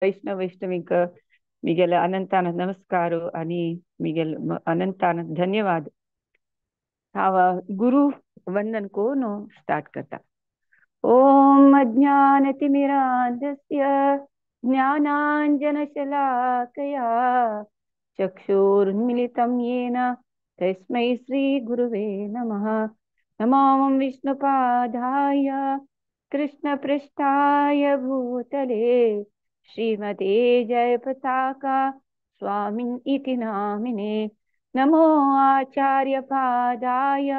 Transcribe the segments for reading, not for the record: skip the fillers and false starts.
वैष्णव वैष्णविक मिगेल अनंतानंद नमस्कार आणि मिगेल अनंतानंद धन्यवाद. हावा गुरु वंदन को नो स्टार्ट करता. ओम अज्ञानतिमिरान्धस्य ज्ञानाञ्जनशलाकया चक्षुरुन्मिलितं येन तस्मै श्रीगुरुवे नमः. नमो विष्णुपादाय कृष्णपृष्ठाय भूतले श्रीमते जयपताका स्वामिन् इति नामिने. नमो आचार्यपादाय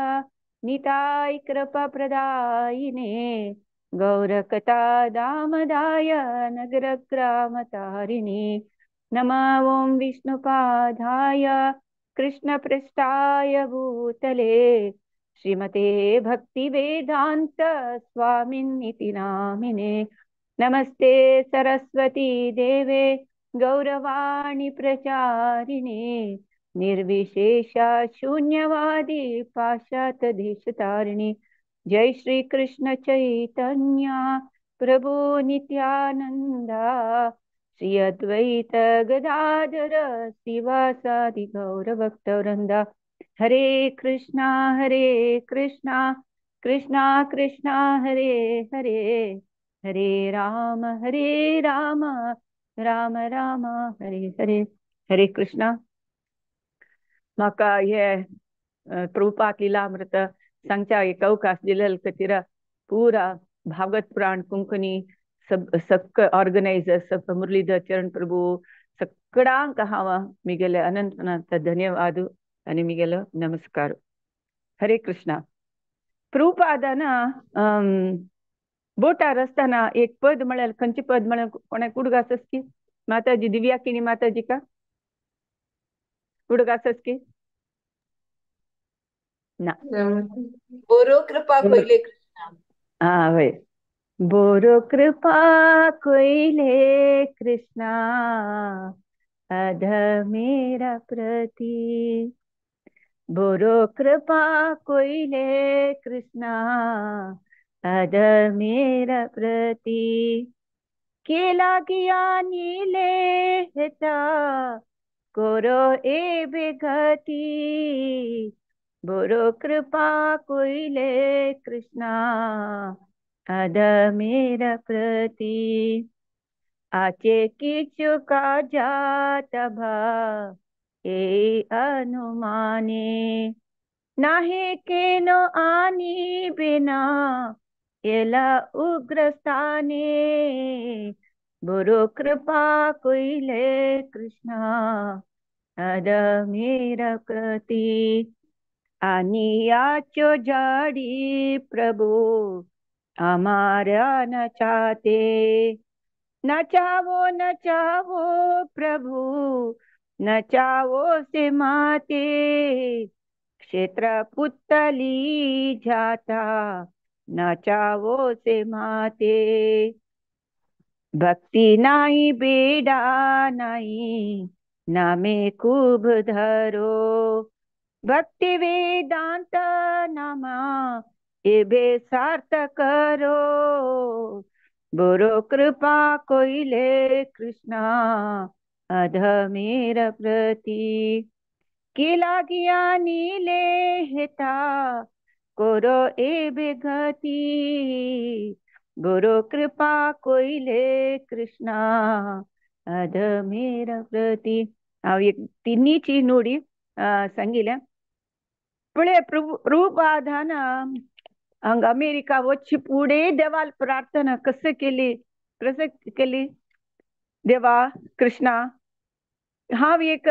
निताय कृपाप्रदायिने गौरकथा दामदाय नगरग्रामतारिणे. नमः ॐ विष्णुपादाय कृष्णपृष्ठाय भूतले श्रीमते भक्तिवेदान्त स्वामिन्निति नामिने. नमस्ते सरस्वती देवे गौरवाणी प्रचारिणे निर्विशेष शून्यवादी पाश्चात देशतारिणी. जय श्री कृष्ण चैतन्य प्रभु नित्यानंदा श्री अद्वैत गदाधर शिवासादि गौर भक्तवृंदा. हरे कृष्णा कृष्णा कृष्णा हरे हरे हरे राम राम राम हरे हरे. हरे कृष्णा. म्हाका हे प्रभुपाद लिलामृत सांगच्या एक अवकाश दिलेल खातीर पुरा भागवत पुराण कोंकणी सक ऑर्गनायझर सब मुरलीधर चरण प्रभु सगळ्यांक हांव मिगेले अनंत अनंत धन्यवाद आणि मिगेलो नमस्कार. हरे कृष्णा. प्रभुपादान बोटार असताना एक पद म्हळ्यार खंयचे पद म्हळ्यार कोणाक उडगास की माताजी दिव्याकिनी माताजी का उडगास की ना. बरो कृपा कोइले कृष्णा. हाँ भाई. बोरो कृपा कोइले कृष्णा अध मेरा प्रति. बोरो कृपा कोइले कृष्णा अध मेरा प्रति. केला किया नीले हिता कोरो ए बेगती. बोरो कृपा कोइले कृष्णा अध मेरा प्रति. आचे किचु का जात भा ए अनुमाने नाहे केनो आनी बिना एला उग्रस्थाने. बुरो कृपा कोइले कृष्णा अद मेरा प्रति. आनियाचो जाडी प्रभु हमारा न चाहते. नचावो प्रभु नचावो से माते. क्षेत्र पुतली जाता नचावो से माते. भक्ति नाही बेडा नाही नामे खूब धरो. भक्ति वेदांत नामा एबे सार्थ करो. बोरो कृपा कोइले कृष्णा अध मेरा प्रति. केला गिया नीले हेता कोरो ए बेगती. बोरो कृपा कोइले कृष्णा अध मेरा प्रति. हांव एक तिन्नीची नोडी सांगिल्लें पळय प्रभुपादान हांगा अमेरिका वच्चे फुडें देवाल प्रार्थना कसं केली. देवा कृष्णा हांव एक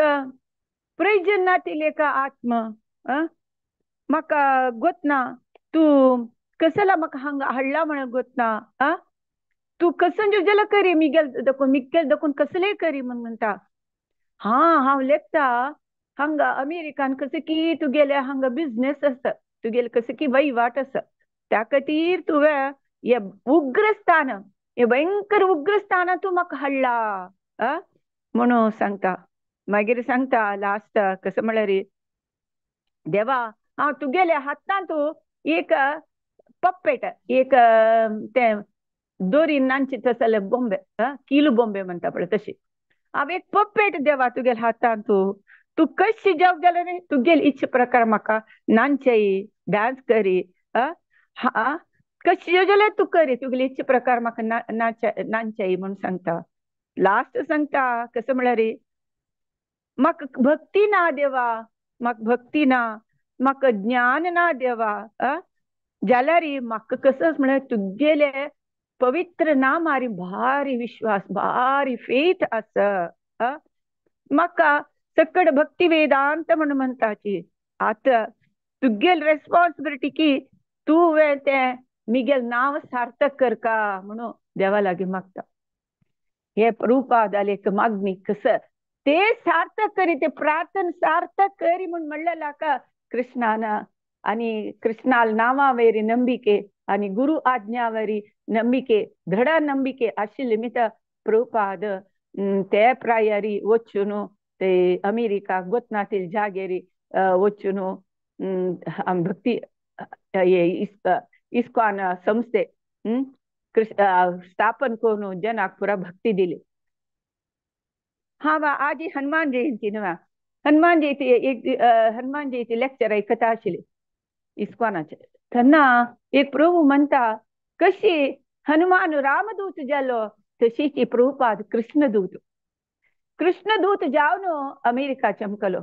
प्रयोजनातील एका आत्मा म्हाका गोतना तूं कसला म्हाका हांगा हाडला म्हणून गोतना. तूं कसं जल करी मिगेल देखून कसलेय करी म्हण म्हणटा. हांव लेखता हांगा अमेरिकान कसं की तुगेले हांगा बिझनेस आसा तुगेले कसं की वहिवाट आसा त्या खातीर तुवें हे उग्रस्थान हे भयंकर उग्रस्थान तूं म्हाका हाडला म्हणून सांगता. मागीर सांगता लास्ट कसं म्हळ्यार देवा हांव तुगेले हातांत एक पप्पेट एक ते दोरी नांची तसले बोंबे किलू बोंबे म्हणता पळय तशी. हांव एक पप्पेट देवा तुगेल हातान तू कशी जग जालें न्ही तुगेल इच्छे प्रकार म्हाका नाचय डान्स करी हा कशी जाल्यार तू करी तुगेली इच्छे प्रकार म्हाका नाचय म्हणून सांगता. लास्ट सांगता कसं म्हळ्यार म्हाका भक्ती ना देवा, म्हाका भक्ती ना, म्हाका ज्ञान ना देवा जाल्यार म्हाका कसं म्हळ्यार तुगेले पवित्र नामारी भारी विश्वास भारी फेथ आसा. म्हाका सकड भक्ती वेदांत म्हणून म्हणटाची आता तुगेल रेस्पॉन्सिबिलिटी की तू तें मिगेल नाव सार्थक करका म्हणून देवा लागीं मागता. हे रूपादाले मागणी कसं ते सार्थक करी ते प्रार्थना सार्थक करी म्हणून म्हणलेला का कृष्णानं. आणि कृष्णाल नामावेरी ನಂಬಿಕೆ आणि गुरु आज्ञावरी ನಂಬಿಕೆ दृढ ನಂಬಿಕೆ आशिल्ली मित प्रभुपाद ते प्रायारी वचून ते अमेरिका गोतनातील जागेरी वचून भक्ती इस्कॉन संस्थे स्थापन करून जनाक पुरा भक्ती दिली. हा वा आजी हनुमान जयंती न्हू हनुमान जयंती लेक्चर ऐकता आशिल्ली इस्कॉनाचे तेन्ना एक प्रभू म्हणता कशी हनुमान रामदूत जालो तशीच प्रभुपाद कृष्णदूत जावन अमेरिका चमकलो.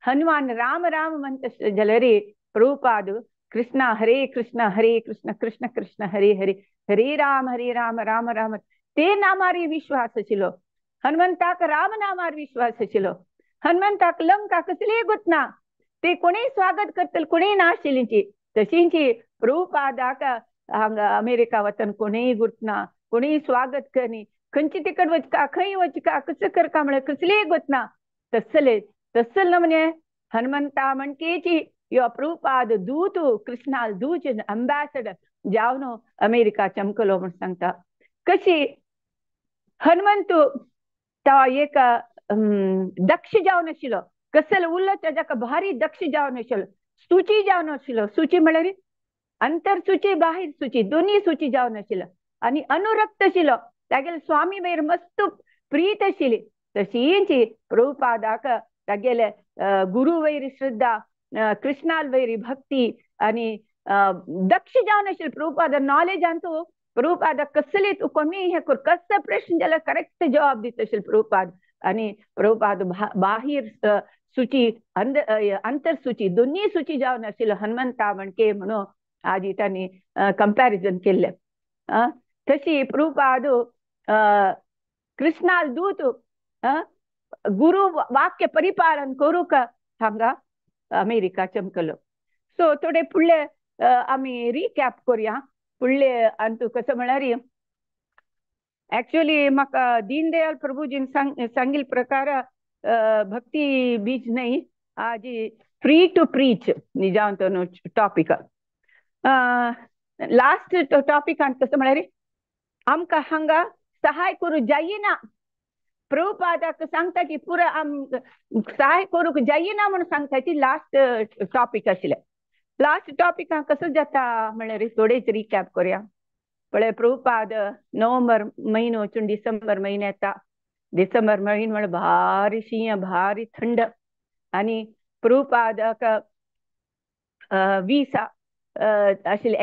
हनुमान राम राम म्हणता जाल्यार प्रभुपाद कृष्ण हरे कृष्ण कृष्ण कृष्ण हरे हरे हरे राम राम राम ते नामारी विश्वास आशिल्लो. हनुमंताक राम नामार विश्वास आशिल्लो. हनुमंताक लंका कसलीय गुतना ते कोणी स्वागत करतले कोणी नाशिल्लींची तशींची प्रभुपादाक हांगा अमेरिका वतन कोणीय गुतना कोणी स्वागत करनी खंयची तिकड वचका खंय वचका कसं करका म्हळ्यार कसलीय गुतना तसल नमने हनुमंता म्हणकेची यो प्रभुपाद दूत कृष्णाल दूत अंबॅसडर जावन अमेरिका चमकलो म्हणून सांगता. कशी हनुमंतू तो एक दक्ष जावन आशिल्लो कसल उरलो तेजाक भारी दक्ष जावन आशिल्लो. सुची जावन आशिल्लो. सुची म्हळ्यार अंतर सुची बाहेर सुची दोन्ही सुची जावन आशिल्लो आणि अनुरक्त आशिल्लो. तागेले स्वामी वयर मस्त प्रीत आशिल्ली तशींची प्रभुपादाक तागेले गुरु वयर श्रद्धा कृष्णाल वयरी भक्ती आणि दक्ष जावन आशिल्लो. प्रभुपाद नॉलेज अंतू प्रभुपाद कसली तू कोणी हे कर कसं प्रश्न जाल्यार करेक्ट जवाब दित आशिल्लो प्रभुपाद. आणि प्रभुपाद बाहेर सुची अंतर सुची दोन्ही सुची जावन आशिल्लो हनुमंता म्हणके म्हणून आजी तांणी कंपॅरिजन केल्ले. तशी प्रभुपाद कृष्णाल दूत गुरु वाक्य परिपालन करूक हांगा अमेरिका चमकलो. सो थोडे फुडले आमी रिकॅप करूया. फुडले अंतू कसं म्हळ्यार एक्चुअली म्हाका दीनदयाल प्रभुजीन सांगिल्ले प्रकार भक्ती बीज नाही आजी फ्री टू प्रीच निजांत टॉपिक लास्ट टॉपिकान कसं म्हळ्यार आमकां हांगा सहाय करू जायना. प्रभुपादाक सांगता की पुरा सहाय करूंक जायना म्हणून सांगता ती लास्ट टॉपिक आशिल्ले. लास्ट टॉपिकान कसं जाता म्हळ्यार थोडेच रिकॅप करूया. पळय प्रभुपाद नोव्हेंबर म्हयनो वचून डिसेंबर म्हयनो येता. डिसेंबर म्हयनो म्हळ्यार भारी शीं भारी थंड आणि प्रभुपादाक विसा आशिल्ले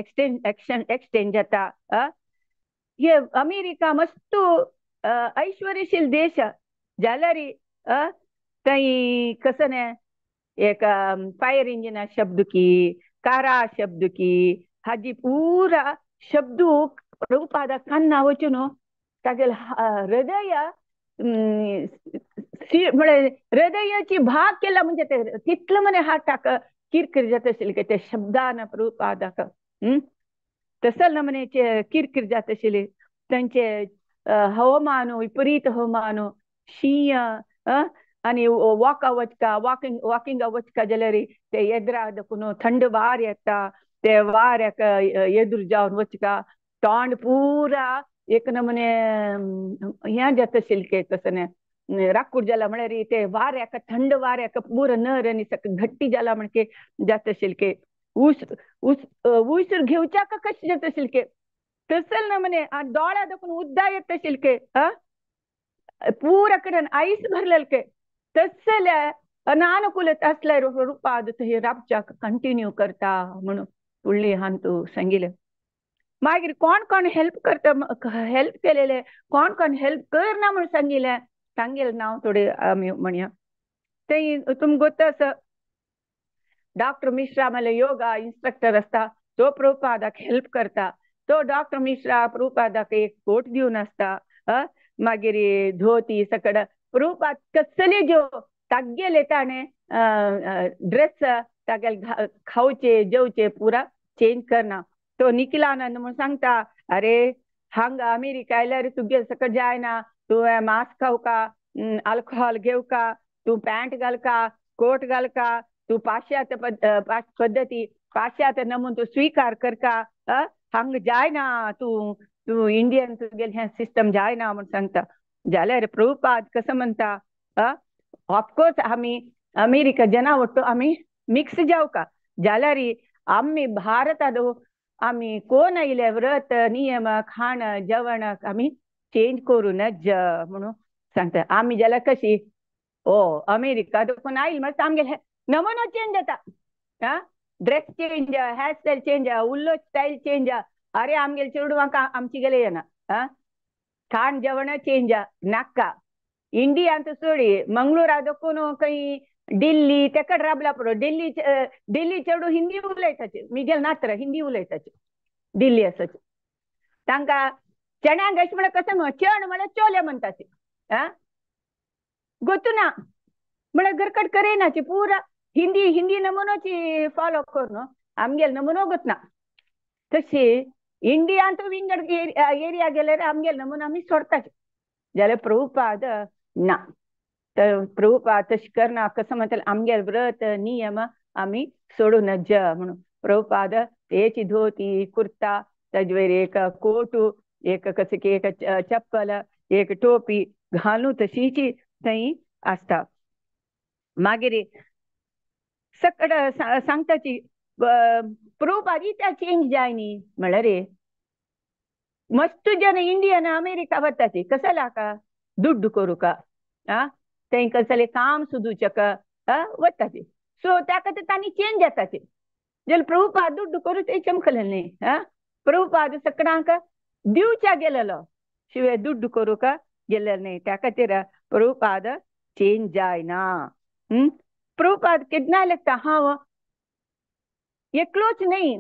एक्सटेंड जाता. हे अमेरिका मस्त ऐश्वर्यशील देश जाल्यार थंय कसं न्ही एक फायर इंजिना शब्द की कारा शब्द की हाजी पुरा शब्द प्रभुपादा कान्ना वचून तागेले हृदय म्हळ्यार हृदयाची भाग केला म्हणजे ते तितलं म्हणे हार्टाक किरकिर जात आशिल्ली की ते शब्दान प्रभुपादाक तसल नमनेचे किरकिर जात आशिल्ली. तांचे हवामान विपरीत हवामान शीं आणि वॉकिंग वचका जाल्यार ते एदरा देखून थंड वार येता ते वाऱ्याक एदूर जावन वचका तोंड पुरा एक नमने हें जाता आशिल्लें तसं न्ही राकूड जाला म्हळ्यार ते वाऱ्याक थंड वाऱ्याक पुरो नर आनी घट्टी जाला म्हणके जाता आशिल्लें. उसर घेवच्याक कशें जाता आशिल्लें तसल ना म्हणे डोळ्या दाखवून उद्दा येत शिल्के पूरा कडेन ಐಸ್ भरलेल्के तसले अनानुकूलत असल्या रूपात हे राबच्या कंटिन्यू करता म्हणून फुडली हांतू सांगिले मागीर कोण कोण हेल्प करता हेल्प केलेले कोण कोण हेल्प करना म्हणून सांगेल नाव थोडे आम्ही म्हणया ते तुमक गोत्त डॉक्टर मिश्रा मला योगा इन्स्ट्रक्टर असता तो प्रभुपादाक हेल्प करता तो डॉक्टर मिश्रा प्रभुपादाक एक कोट दिवन असता मागीर धोती सकड प्रभुपाद कसले जो तागेले ताणे ड्रेस तागेल खावचे जेवचे पुरा चेंज करना तो निखिल आनंद म्हणून सांगता अरे हांग अमेरिका आयल्यार तुगे सकट जायना तू मास्क खावका अल्कोहोल घेवका तू पॅन्ट घालका कोट घालका तू पाश्चात्य पद्धती पाश्चात्य नमून तू स्वीकार करका हांग जायना तू तू इंडियन तुगेल हे सिस्टम जायना म्हणून सांगता जाल्यार प्रभुपाद कसं म्हणता ऑफकोर्स आम्ही अमेरिका जना ಒಟ್ಟು आम्ही मिक्स जावका जाल्यार आम्ही भारतात आम्ही कोण आयले व्रत नियम खाण जेवण आम्ही चेंज करूनच म्हणून सांगता आम्ही जाल्यार कशी ओ अमेरिका कोण आयल मग आमगे नमुनो चेंज जाता ड्रेस चेंज हेअरस्टाईल चेंज उल्लो स्टाईल चेंज अरे आमगेल चेडवांका आमची गेले येना खाण जेवण चेंज नाका इंडिया ಅಂತ सोडी मंगळूर ಅದಕ್ಕೂ ಕೈ दिल्ली तेकड राबला पडो दिल्ली चेडू हिंदी उलयताचे मिगेल नात्र हिंदी उलयताचे दिल्ली असच तांका चण्यांक अशें म्हळ्यार कसं चण म्हळ्यार चोले म्हणटाचे ಗೊತ್ತು ना म्हळ्यार घरकट करेनाचे पुरा हिंदी नमुनोची फॉलो करून आमगेल नमुनो गोतना तशी इंडिया तो विंगड एरिया गेल्यार आमगेल नमुनो आमी सोडताचे जाल्यार प्रभुपाद ना तर प्रभुपाद तशें करना कसं म्हणटा आमगेल व्रत नियम आमी सोडूनच म्हणून प्रभुपाद हेची धोती कुर्ता ताजे वयर एक कोटू एक कसे की एक चप्पल एक टोपी घालून तशीची थंय आसता मागीर सकड सांगताची प्रभुपाद इत्या चेंज जायनी म्हळ्यार मस्त जन इंडियन अमेरिका वताचे कशें ದುಡ್ಡು ಕೊರುಕ थंय कसले काम सुदूचक वताचे सो त्या खातीर तांणी चेंज जाताचे जाल्यार प्रभुपाद ದುಡ್ಡು करू ते चमकले न्ही प्रभुपाद सकडांक दिवच्या गेलेलो शिवाय ದುಡ್ಡು करूक गेलेलो न्ही त्या खातीर प्रभुपाद चेंज जायना प्रभुपाद केन्ना लेखता हांव एकलोच न्ही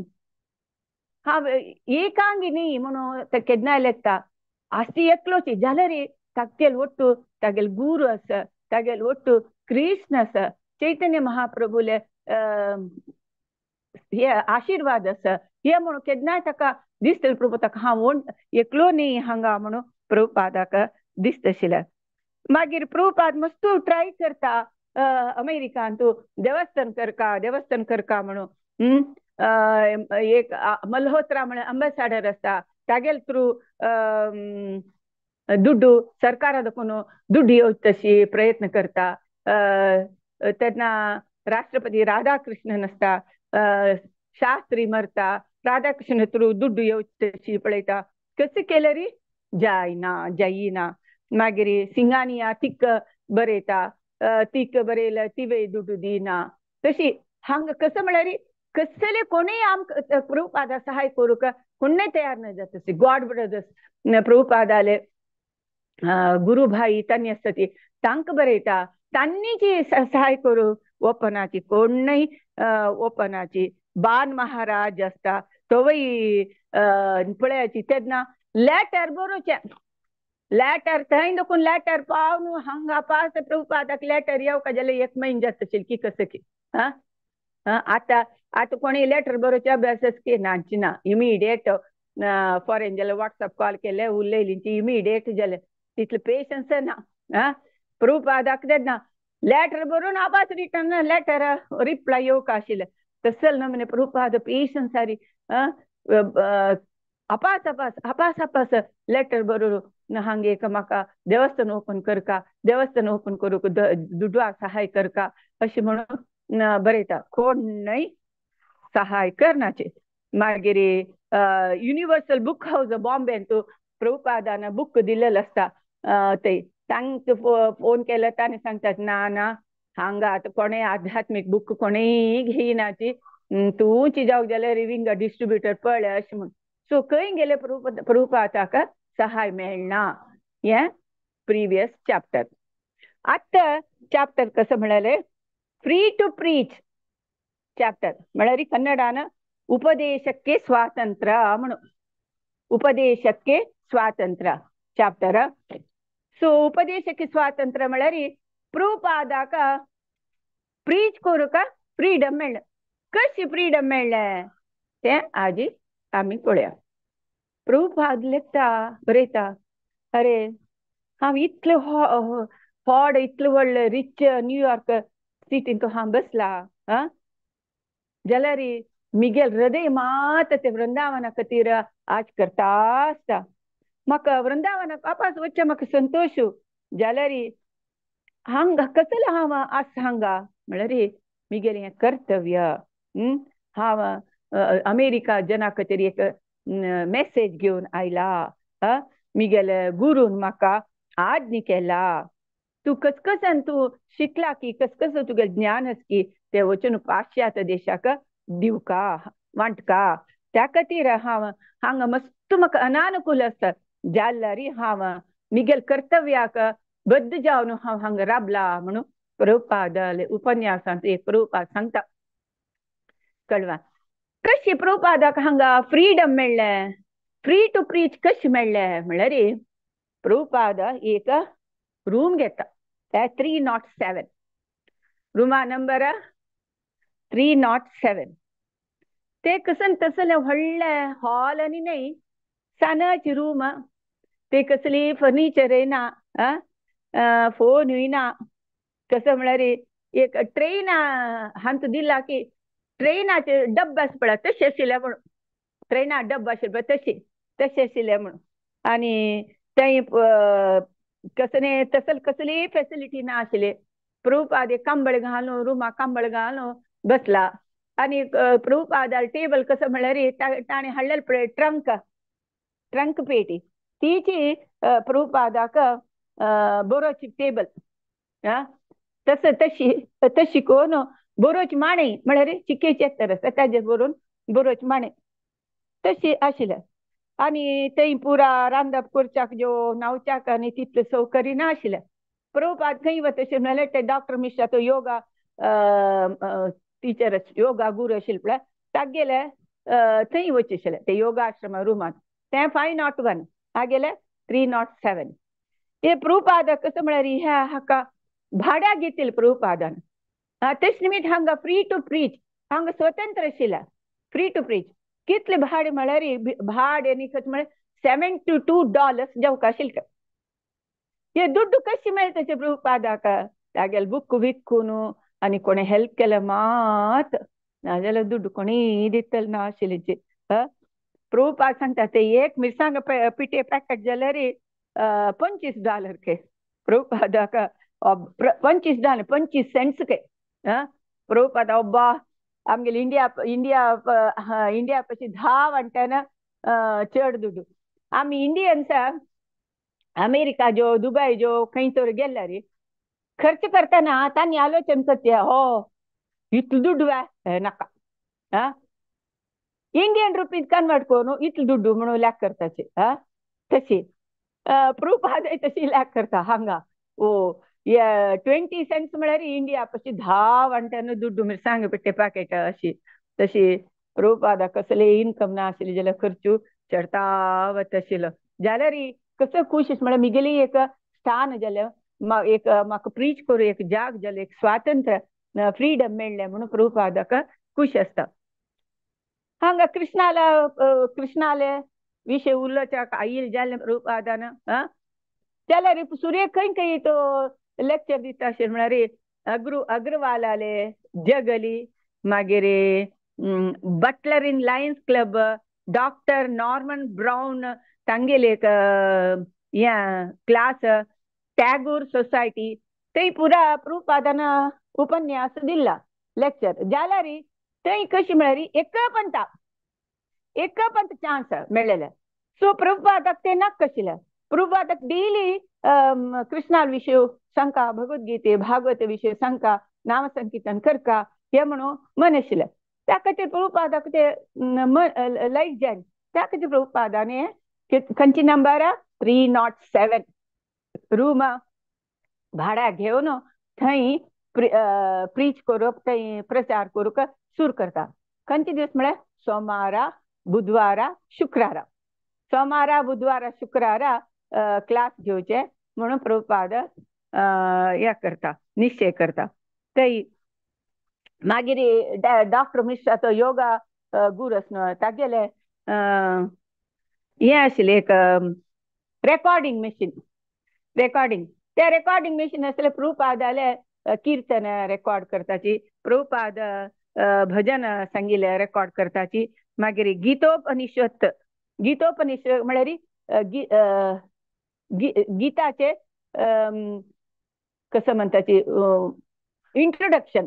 हांव एकांगी न्ही म्हणून केन्ना लेखता आस्ती एकलोच जाल्यार तागेल ಒಟ್ಟು तागेल गुरू आसा तागेल ಒಟ್ಟು कृष्ण आसा चैतन्य महाप्रभूले हे आशीर्वाद आसा हे म्हणून केन्नाय ताका दिसतले प्रभू ताका हांव एकलो न्ही हांगा म्हणून प्रभुपादाक दिसतशिल्लें मागीर प्रभुपाद मस्त ट्राय करता अमेरिकान तूं देवस्थान करका म्हणून एक मल्होत्रा म्हणून अंबॅसाडर आसता तागेल थ्रू ದುಡ್ಡು ಸರ್ಕಾರದಕ್ಕೂ ದುಡ್ಡು ಯೋಚಿಸಿ ಪ್ರಯತ್ನ करता तेन्ना राष्ट्रपती राधाकृष्णन आसता शास्त्री मरता राधाकृष्ण थ्रू ದುಡ್ಡು योचिसी पळयता कशें केल्यार जायना मागीर सिंगानिया तिक्क बरयता तिक्क बरयल्यार तिवे ದುಡ್ಡು दिना तशी हांगा कसं म्हळ्यार कसले कोणीय आमकां प्रभुपादा सहाय करूक कोणय तयार न जाता गॉड ब्रदर्स प्रभुपादाले गुरु भाई तांणी आसता ती तांकां बरयता तांणी जी सहाय करू ओपनाची कोणय ओपनाची बान महाराज आसता तोवय पळयाची तेन्ना लॅटर बरोवचे लॅटर थंय देखून लॅटर पावन हांगा पास प्रभुपादाक लॅटर येवका जाल्यार एक म्हयनो जाता की कसं की आतां कोणी लॅटर बरोवचे अभ्यास नाची ना इमिडिएट फॉरेन जाल्यार व्हॉट्सअप कॉल केले उलयली इमिडिएट जाले तितले पेशन्स ना प्रभुपादाक देना लॅटर बरोवन आपास रिटर्न लॅटर रिप्लाय येवका आशिल्ले तसल न्हू म्हणे प्रभुपाद पेशन्स सारी आपास लॅटर बरोवन हांगा एक म्हाका देवस्थान ओपन करूक दुडवाक सहाय करका अशें म्हणून बरयता कोणय सहाय करनाचे मागीर युनिव्हर्सल बुक हाऊस बॉम्बे तू प्रभुपादानं बुक दिलेलं असता ते तांक फोन केलं ताने सांगतात ना ना हांगा आता कोणे आध्यात्मिक बुक कोणेय घेईनाची तूंची जावं जाल्यार रिविंग डिस्ट्रीब्युटर पळय अशें म्हण सो खंय गेले प्रभुपादाक सहाय मेळना हे प्रिवियस चॅप्टर आत्ता चॅप्टर कसं म्हणाले फ्री टू प्रीच चॅप्टर म्हळ्यार कन्नडान उपदेशಕ್ಕೆ ಸ್ವಾತಂತ್ರ್ಯ म्हणून उपदेशಕ್ಕೆ ಸ್ವಾತಂತ್ರ್ಯ चॅप्टर सो उपदेशಕ್ಕೆ स्वातंत्र्य म्हळ्यार प्रभुपादाक प्रीच करूक फ्रीडम मेळ्ळें कशी फ्रीडम मेळ्ळें तें आजी आमी पळोवया प्रभुपाद लेखता बरयता अरे हांव इतलें व्हड इतलें व्हडलें रिच न्यूयॉर्क सिटीन तो हांव बसला जाल्यार मिगेल हृदय मात ते वृंदावना खातीर आज करता आसता म्हाका वृंदावनाक वापस वच्चें म्हाका संतोश जाल्यार हांगा कसलें हांव आस हांगा म्हळ्यार मिगेलें हें कर्तव्य हांव अमेरिका जना खातीर एक मेसेज घेवन आयला मिगेले गुरून म्हाका आज्ञ केला तू कसकसन तू शिकला की कसकस तुगे ज्ञान आस की ते वचून पाश्चात्य देशाक दिवका वांटका त्या खातीर हांव हांगा मस्त म्हाका अनानुकूल आसता जाल्यार हांव मिगेल कर्तव्याक बद्ध जावन हांव हांगा राबला म्हणून प्रभुपाद उपन्यासांत एक प्रभुपाद सांगता कळवा कशी प्रभुपादाक हांगा फ्रीडम मेळ्ळें फ्री टू प्रीच कशें मेळ्ळें म्हळ्यार प्रभुपाद एक रूम घेता 307 रुमा नंबर 307 ते कसन तसले व्हडलें हॉल आनी न्हय सानाची रूम ते कसली फर्निचर ना फोनूय ना कसं म्हळ्यार एक ट्रेन हांत दिला की ट्रेनाचे डब्बे आसा पळय तशें आशिल्ले म्हणून ट्रेना डब्बे आशिल्ले पळय तशें आशिल्ले म्हणून आनी थंय कसली फेसिलिटी ना आशिल्ली प्रभुपाद कांबळ घालून रुमा कांबळ घालून बसला आनी प्रभुपादार टेबल कसं म्हळ्यार ताणें हाडलेलें पळय ट्रंक पेटी तिची प्रभुपादाक बरोवची टेबल तशी कोण बरोवची मांडे म्हळ्यार चिकेची येतर आसता ताजेर बरोवन बरोवची मांडे तशी आशिल्ले आनी थंय पुरा रांदप करच्याक ज्यो न्हांवच्याक आनी तितलें सौकर्य ना आशिल्लें प्रभुपाद खंय वता तशें म्हळ्यार ते डॉक्टर मिश्रा तो योगा टिचर योगा गुरू आशिल्लो पळय ताका गेले थंय वचचें आशिल्लें ते योगाश्रम रुमांत तें 501 हांव गेले 307 हे प्रभुपाद कसं म्हळ्यार ह्या हाका भाड्याक घेतिल्लें प्रभुपादान तेच निमित हांगा फ्री टू प्रीच हांगा स्वतंत्र आशिल्लें फ्री टू प्रीच कितलें भाडें म्हळ्यार भाडें न्ही कशें म्हळ्यार $72 जावंक आशिल्लें हे दुड्ड कशी मेळटाचे प्रभुपादाक तागेले बुक विकून आनी कोणें हेल्प केलें मात नाजाल्यार दुड्ड कोणीय दितलें ना आशिल्लें प्रभुपाद सांगता ते एक मिरसांग पिठे पॅकेट जाल्यार $25 के प्रभुपादाक $25 सेंट्स के प्रभुपाद अब्बा आमगेले इंडिया पशी 10 वांट्यान चड दुड्ड आमी इंडियन्स अमेरिका जो दुबय जो खंय तर गेल्यार खर्च करतना तांणी आलोचन करते हो इतलो दुड्ड नाका इंडियन रुपीज कन्वर्ट करून इतलो दुड्ड म्हणून लॅक करताचे तशी प्रभुपाद तशी लॅक करता हांगा 20 सेंट्स म्हळ्यार इंडिया पशी 10 वांट्यान दुड्ड मिरसांग पिठे पॅकेट अशी तशी प्रभुपादा कसले इन्कम ना आशिल्ले जाल्यार खर्चू चडता वता आशिल्लो जाल्यार कसो खुश म्हळ्यार मिगेली एक स्थान जाल्यार एक म्हाका प्रीच करूं एक जाग जालें एक स्वातंत्र्य फ्रीडम मेळ्ळें म्हणून प्रभुपादाक खुश आसता हांगा कृष्णाले विशय उलोवच्याक आयिल्ले जालें प्रभुपादान जाल्यार सुर्य खंय तो लेक्चर दिता आशिल्लो म्हळ्यार अग्रवाल आले जगली मागीर Butler in Lions Club doctor Norman Brown तांगेले एक क्लास टॅगोर सोसायटी थंय पुरा प्रभुपादान उपन्यास दिला लेक्चर जाल्यार थंय कशी म्हळ्यार एक पण चान्स मेळलेले. सो प्रभुपादाक ते नाक कशिल्ले. प्रभुपादाक डेली कृष्णा विशय सांगता, भगवद्गीते भागवत विशय सांगता, नाम संकीर्तन करता हे म्हणून मन आशिल्लें. त्या खातीर प्रभुपादाक ते लायक जालें. त्या खातीर प्रभुपादाने खंयची नंबर 307 रूम भाड्याक घेवन थंय प्रीच करूंक, थंय प्रचार करूंक सुरू करता. खंयचे दिवस म्हळ्यार सोमारा, बुधवारा, शुक्रारा. सोमारा, बुधवारा, शुक्रारा क्लास घेवचे म्हणून प्रभुपाद हे करता, निश्चय करता. थंय मागीर डॉक्टर मिश्रा तो योगा गुरू आसलो, तागेले हे आशिल्लें एक रेकॉर्डिंग मशीन. रेकॉर्डिंग त्या रेकॉर्डिंग मशीन आसलें प्रभुपादाले कीर्तन रेकॉर्ड करताची, प्रभुपाद भजन संगीत रेकॉर्ड करताची. मागीर गीतोपनिषद, गीतोपनिषद म्हळ्यार गीताचे कसं म्हणताची इंट्रोडक्शन,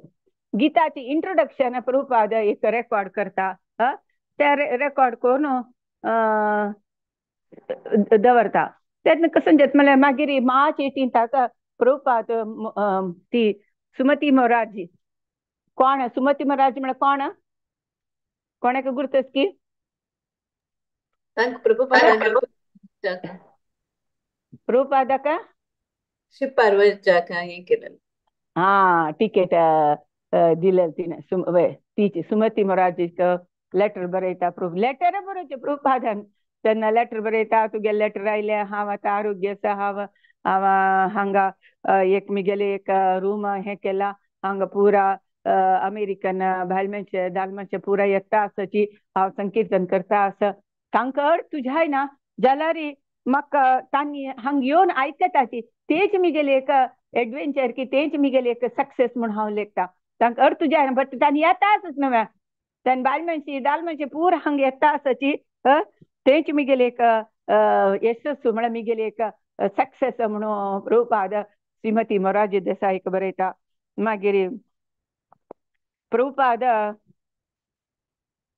गीताची इंट्रोडक्शन प्रभुपाद एक रेकॉर्ड करता. त्या रेकॉर्ड करून दवरता. तेन्ना कसं जाता म्हळ्यार मागीर मार्च 18 प्रभुपाद ती सुमती मोरारजी, कोण सुमती मोरारजी म्हळ्यार कोण, कोणाक गुर्तस की प्रभुपादाक शिपारवजाक हे केलेलं. हा टिकेट दिलें तिने. तिची सुमती मोरारजीक लेटर बरयता. लेटर बरोवचे प्रभुपादान. तेन्ना लेटर बरयता, तुगे लेटर आयले, हांव आतां आरोग्य आसा, हांव हांगा एक म्हगेले एक रूम हे केला, हांगा पुरा अमेरिकन भायल मनशे दाल मनशे पुरा येता आसची, हांव संकीर्तन करता आस. तांकां तुझ्या ना जाल्यार म्हाका तांणी हांगा येवन आयकताची. तेच म्हगेले एक एडवेंचर की तेच म्हगेले एक सक्सेस म्हणून हांव लेखता. तांकां तुझ्या बट तांणी येताच न्हय. तेन्ना बायल मनशी दाल मनशे पुरा हांगा येता आसची. तेच म्हगेले एक यशस्सू म्हळ्यार म्हगेले एक सक्सेस म्हणून प्रभुपाद श्रीमती मोरारजी देसाईक बरयता. मागीर प्रभुपाद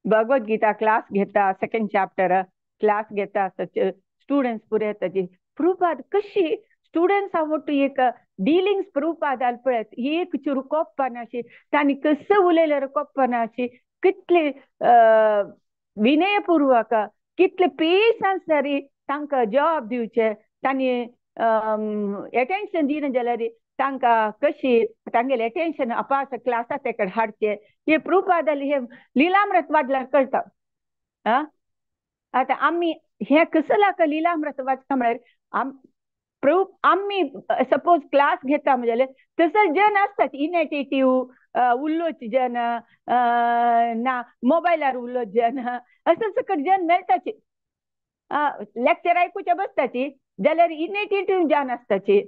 भगवद्गीता क्लास घेता, सेकंड चॅप्टर क्लास घेता. स्टुडंट्स पुरे येताची. प्रभुपाद कशी स्टुडंट्स आवडटू एक डिलिंग्स प्रभुपाद पळयत, एक चुरू कोपनाशी, तांणी कसं उलयल्यार कोपनाशी, कितले विनयपूर्वक, कितले पेशन्स जारी तांकां जवाब दिवचे, तांणी एटेन्शन दिना जाल्यार तांकां कशी तांगेले एटेन्शन अपास क्लासा तेकडे हाडचे, हे प्रभुपादाली हे लिलामृत वाचल्यार कळटा. आता आम्ही हे कसं लाका लिलामृत वाचता म्हळ्यार आम्ही सपोज क्लास घेता म्हणजे तसं जन असतात इनेटिव्ह उल्लोच जन ना मोबायलार उल्लोच जन असं सकट जन मेळटाचे. लेक्चर आयकुचे बसताची जाल्यार इनेटिव्ह जन असताचे.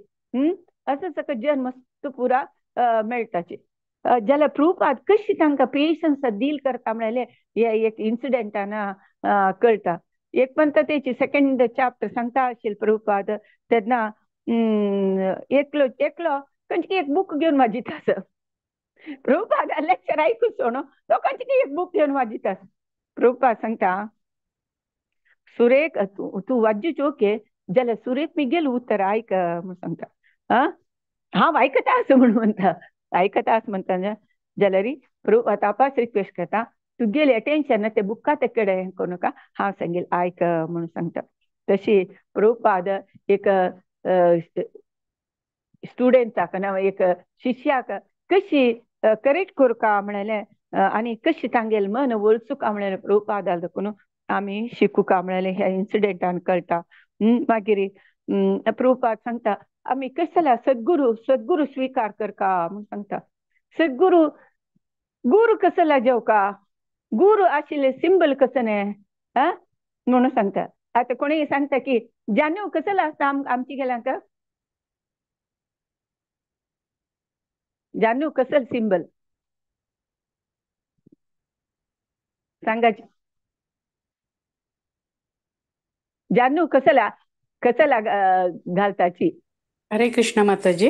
असं सकट जन मस्त पुरा मेळटाचे. जाल्यार प्रभुपाद कशी तांकां पेशन्स डील करता म्हळ्यार हे एक इन्सिडेंटान कळटा. एक पण तेची सेकंड चॅप्टर सांगता आशिल्ले प्रभुपाद तेन्ना एकलो खंयची एक बूक घेवन वाजिता. प्रभुपाद लेक्चर आयकूच सोडून तो खंयची एक बूक घेवन वाजिता. प्रभुपाद सांगता, सुरेख तू वाजूच ओके जाल्यार सुरेख म्हगेलें उतर आयक म्हणून सांगता. हांव आयकता आस म्हणून म्हणटा. आयकता आस म्हणटा जाल्यार प्रभुपाद तापास रिक्वेस्ट करता, तुगेलें एटेन्शन ते बुका ते कडेन हें करूं नाका, हांव सांगेल आयक म्हणून सांगता. तशी प्रभुपाद एक स्टुडंट्साक ना एक शिश्याक कशी करेक्ट करूका म्हळेलें आनी कशी तांगेलें मन वळचुका म्हळेलें प्रभुपादा देखून आमी शिकुका म्हळेलें ह्या इन्सिडेंटान कळटा. मागीर प्रभुपाद सांगता आमी कशें जाल्यार सद्गुरू स्विकार करका म्हणून सांगता. सद्गुरू गुरू कसं जाल्यार जेवका, गुरू आशिल्ले सिंबल कसं न्हय म्हणून सांगता. आता कोणी सांगता की जानू कसं आसता आमची गेल्यांक, जानू कसं सिंबल सांगाची. जानू कसला घालताची. हरे कृष्ण माताजी.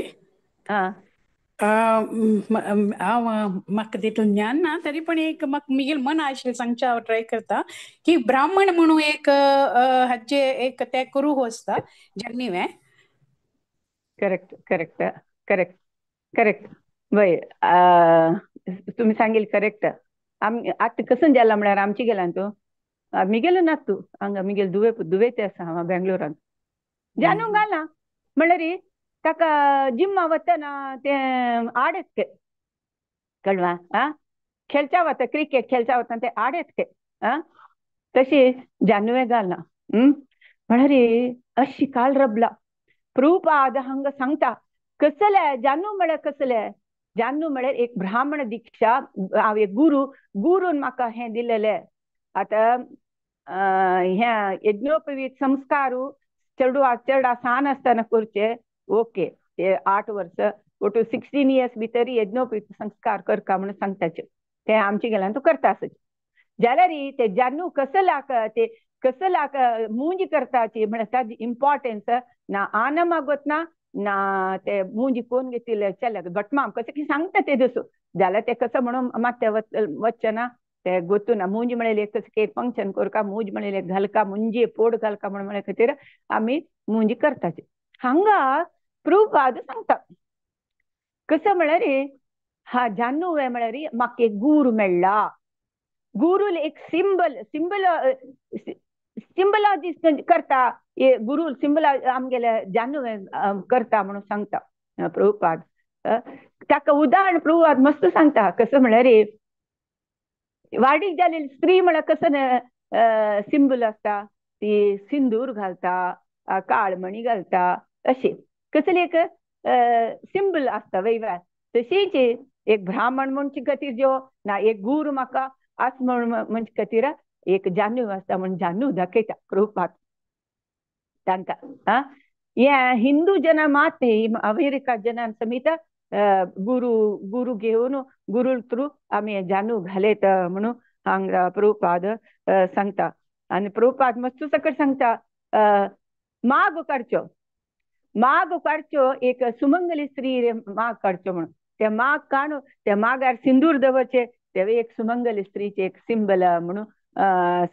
म्हाका तितून ज्ञान ना, तरी पण एक म्हाका मिगेल मन आशिल्लें सांगच्या हांव ट्राय करता की ब्राह्मण म्हणून एक हाचे एक ते करू आसता जन्निवे. Correct correct correct correct. वय तुम्ही सांगेल करेक्ट. आता कसं जाला म्हळ्यार आमची गेला तू मी गेलो ना तू हांगा मिगेल दुवे ते आसा हांगा बेंगलोरान जानू घालना म्हणल्यार ताका जिम्मा वतना ते आडेत कळवा आ खेळच्या वता क्रिकेट खेळच्या वता ते आडेत आ तशी जानवे घालना म्हळ्यार अशी काल रबला प्रभुपाद हंग सांगता कसले जानू म्हळ्यार कसले जानू म्हळ्यार एक ब्राह्मण दीक्षा हांव एक गुरून म्हाका हे दिलेले आता ह्या यज्ञोपवीत संस्कारू चेडा सान आसतना करचे ओके ते 8 वर्ष फोटो 16 इयर्स भितर यज्ञोपवीत संस्कार करता म्हणून सांगताचे ते आमचे गेल्यान तू करता जाल्यार ते जानू कसलाक मूंज करताची म्हळ्यार ताजी इम्पॉर्टन्स ना आनमा गोतना ना ते मूंज कोण घेतले चल घटमा कसं की सांगता ते दसो जाल्यार ते कसं म्हणून मात्या वचना ते गोतू ना मूंज म्हळेले कसं एक फंक्शन करका मूंज म्हळेले घालका मुंजी पोड घालका म्हणून म्हळे खातीर आमी मूंज करताचे हांगा प्रभुपाद सांगता कसं म्हळ्यार हा जानू वे म्हळ्यार म्हाका एक गुरू मेळ्ळा गुरुल एक सिंबलॉजिस्ट करता गुरु सिंबल आमगेले जानू करता म्हणून सांगता प्रभुपाद ताका उदाहरण प्रभुपाद मस्त सांगता कसं म्हळ्यार वाडीक जालेली स्त्री म्हळ्यार कसं सिंबल असता ती सिंदूर घालता काळमणी घालता अशी कसली एक सिंबल असता वैवार तशीच एक ब्राह्मण म्हणचे खातीर जो ना एक गुरू म्हाका आस म्हणजे खातीर एक जानू आसता म्हणून जानू दाखयता प्रभुपाद तांकां हे हिंदू जना मात अमेरिका जनान समीत गुरु घेवन गुरु थ्रू आमी जानू घालेत म्हणून हांगा प्रभुपाद सांगता आणि प्रभुपाद मस्त सकट सांगता माग काडच्यो एक सुमंगली स्त्री माग काडच्यो म्हणून ते माग काडून त्या मागार सिंदूर दवरचे ते एक सुमंगली स्त्रीचे एक सिंबल म्हणून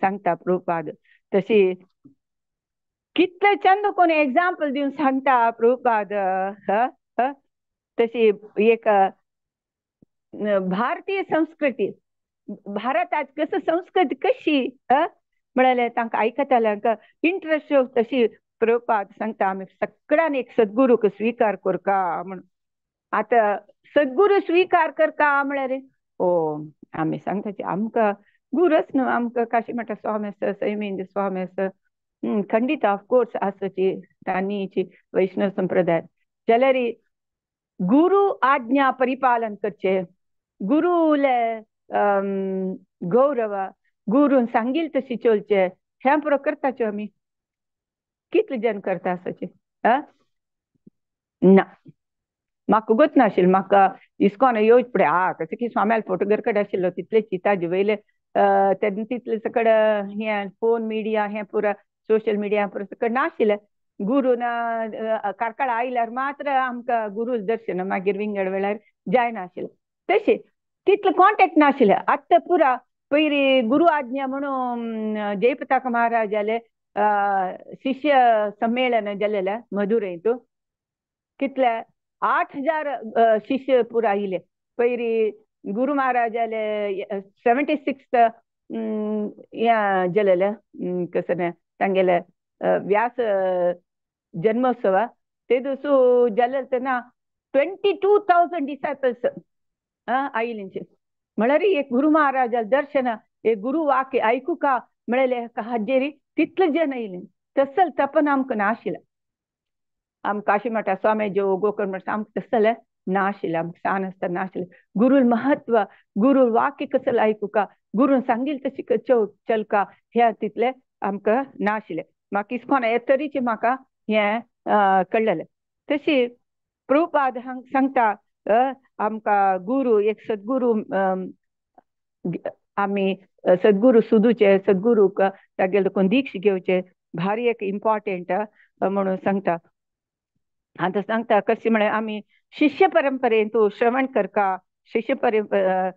सांगता प्रभुपाद तशी कितले चंद कोण एग्जाम्पल दिवन सांगता प्रभुपाद तशी एक भारतीय संस्कृती भारतात कसं संस्कृती कशी म्हणाले तांकां आयकताल्यांक इंट्रस्ट तशी प्रभुपाद सांगता आमी सगळ्यान एक सद्गुरूक स्वीकार करका म्हणून आता सद्गुरू स्वीकार करता म्हळ्यार ओ आमी सांगता आमकां गुरूच न्हू आमकां काशी मठ स्वामी आसा सैमिंद स्वामी आसा खंडित ऑफकोर्स आसाची तांनीची वैष्णव संप्रदाय जाल्यार गुरु आज्ञा परिपालन करचे गुरुले गौरव गुरून सांगील तशी चलचे हे पुरो करताच्यो आमी कितले जन करता आसाचे ना म्हाका गोत नाशिल्लें म्हाका इस्कॉन येवच फुडें कशें की स्वाम्याल फोटोग्राफ कडेन आशिल्लो तितले चिताजे वयले तेन्ना तितले सकड हे फोन मिडिया हे पुरो सोशल मिडिया पुरो सकड नाशिल्लें गुरून कारकाळ आयल्यार मात्र आमकां गुरू दर्शन मागीर विंगड वेळार जायनाशिल्लें तशें तितले कॉन्टेक्ट नाशिल्ले आत्तां पुरा पयली गुरु आज्ञा म्हणून जयप्रताप महाराज जाले शिष्य संमेलन जालेले मधुरैत कितले 8000 शिष्य पुरा आयले पयली गुरु महाराज जाले 76 जालेले कसं तांगेले व्यास जन्मोत्सव ते दिसू जाले तेन्ना 22,000 डिसायपल्स आयिल्लींचे म्हळ्यार एक गुरु महाराजा दर्शन एक गुरु वाक्य आयकुका म्हळेले हाजेरी तितले जन आयिल्ले तसल तपन आमकां नाशिल्लें आमकां काशी मठा स्वामी जो गोकर्ण मठ आमकां तसलें नाशिल्लें आमकां सान आसता नाशिल्लें गुरुल महत्व गुरु वाक्य कसलें आयकुका गुरून सांगील तशी चलका हे तितले आमकां नाशिल्लें म्हाका इस्कॉन हे तरेचे म्हाका हें कळलेलें तशी प्रभुपाद सांगता आमकां गुरु एक सद्गुरू आमी सद्गुरू सुदूचे सद्गुरूक तागेले कोण दीक्ष घेवचे भारी एक इम्पॉर्टंट म्हणून सांगता आता सांगता कशी म्हणे आम्ही शिष्य परंपरेन तू श्रवण कर का, शिष्य परंपरा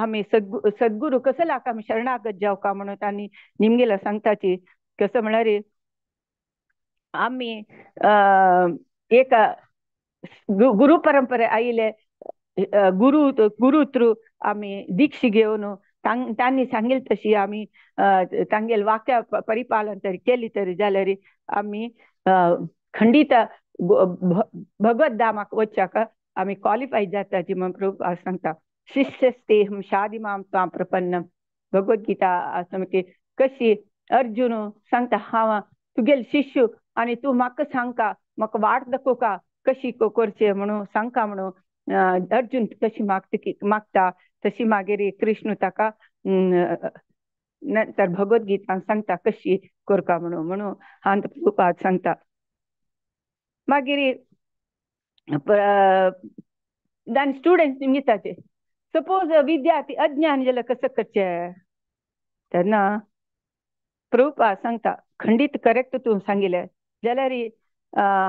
आम्ही सद्गुरू कसं लाका आम्ही शरणागत जाऊ का म्हणून त्यांनी निमगेला सांगताची कसं म्हणा रे आम्ही एक गुरु परंपरे आईले गुरु गुरु थ्रू आम्ही दीक्षी घेऊन त्यांनी सांगेल तशी आम्ही तांगेल वाक्य परिपालन तरी केली तरी जाल्यार आम्ही खंडित भगवत धामाक वचाक आम्ही क्वालिफाय जाताची म्हणून प्रभुपाद सांगता शिष्यस्तेहम शादिमाम त्वां प्रपन्नम भगवद्गीता असं म्हणजे कशी अर्जुन सांगता हांव तुगेल शिष्य आणि तू म्हाका सांगका म्हाका वाट दाखोवका कशी करचे म्हणून सांगका म्हणून अर्जुन तशी मागता तशी मागेर कृष्ण ताका नंतर भगवद्गीता सांगता कशी करका म्हणून म्हणून हांत प्रभुपाद सांगता मागीर दानी स्टुडंट्स निमताचे सपोज विद्यार्थी अज्ञान जाल्यार कसं करचे तेन्ना प्रभुपाद सांगता खंडित करेक्ट तू सांगिले जाल्यार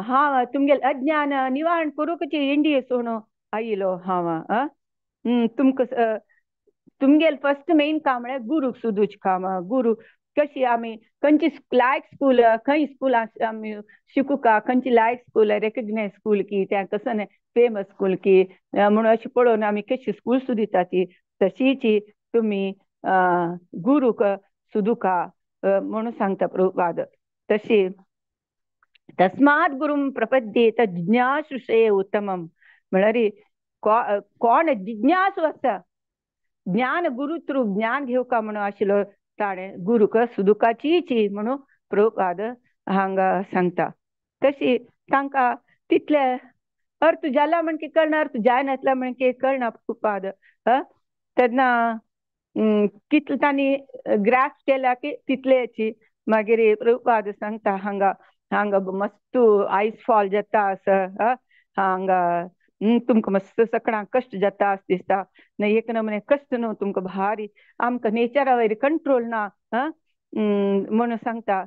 हांव तुमगेल अज्ञान निवारण करूंकची इंडिये सोडून आयिलो हांव तुमकां तुमगेल फर्स्ट मेन काम म्हळ्यार गुरूक सोदूच काम गुरू कशी आमी खंयची लायक स्कूल खंय स्कुलां आमी शिकूं का खंयची लायक स्कूल रेकग्नायज स्कूल की त्या कसं फेमस स्कूल की म्हणून अशें पळोवन आमी कशी स्कूल सोदिताची तशीची तुमी गुरूक सोदूका म्हणून सांगता प्रभुपाद तशी तस्मात् गुरुं प्रपद्येत जिज्ञासुषे उत्तमम म्हळ्यार कोण जिज्ञासू आसा ज्ञान गुरु थ्रू ज्ञान घेवका म्हणून आशिल्लो ताणें गुरूक सुदुकाची म्हणून प्रभुपाद हांगा सांगता तशी तांकां तितले अर्थ जाला म्हण की कळना अर्थ जायनासला म्हण की कळना प्रभुपाद तेन्ना कितले तांणी ग्रास्प केला की तितलेची मागीर प्रभुपाद सांगता हांगा हांगा मस्त आयस फॉल जाता आसा हांगा तुमकां मस्त सकाळां कश्ट जाता आस दिसता एक नमुने कश्ट न्हू तुमकां भारी आमकां नेचरा वयर कंट्रोल ना म्हणून सांगता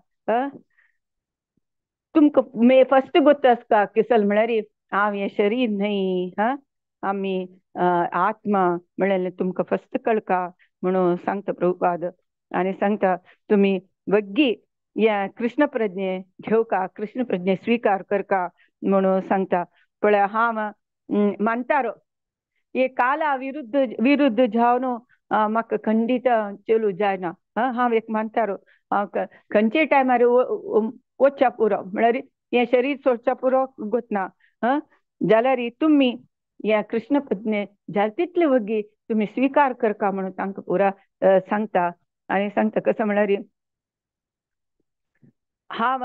तुमकां मे फर्स्ट गोत्त आसता किसल म्हळ्यार हांव हें शरीर न्हय आमी आत्मा म्हळ्यार तुमकां फर्स्ट कळका म्हणून सांगता प्रभुपाद आनी सांगता तुमी वग्गी या कृष्ण प्रज्ञे घेवका कृष्ण प्रज्ञे स्वीकार करका म्हणून सांगता पळय हांव मानतारो हे काला विरुद्ध जावन म्हाका खंडीत चलू जायना हांव एक मानतारो हांव खंयचे टायमार वचचा पुरो म्हळ्यार हें शरीर सोडचा पुरो गोतना जाल्यार तुमी ह्या कृष्ण प्रज्ञे जाल्या तितले वगी तुमी स्वीकार करका म्हणून तांकां पुरा सांगता आनी सांगता कसं म्हळ्यार हांव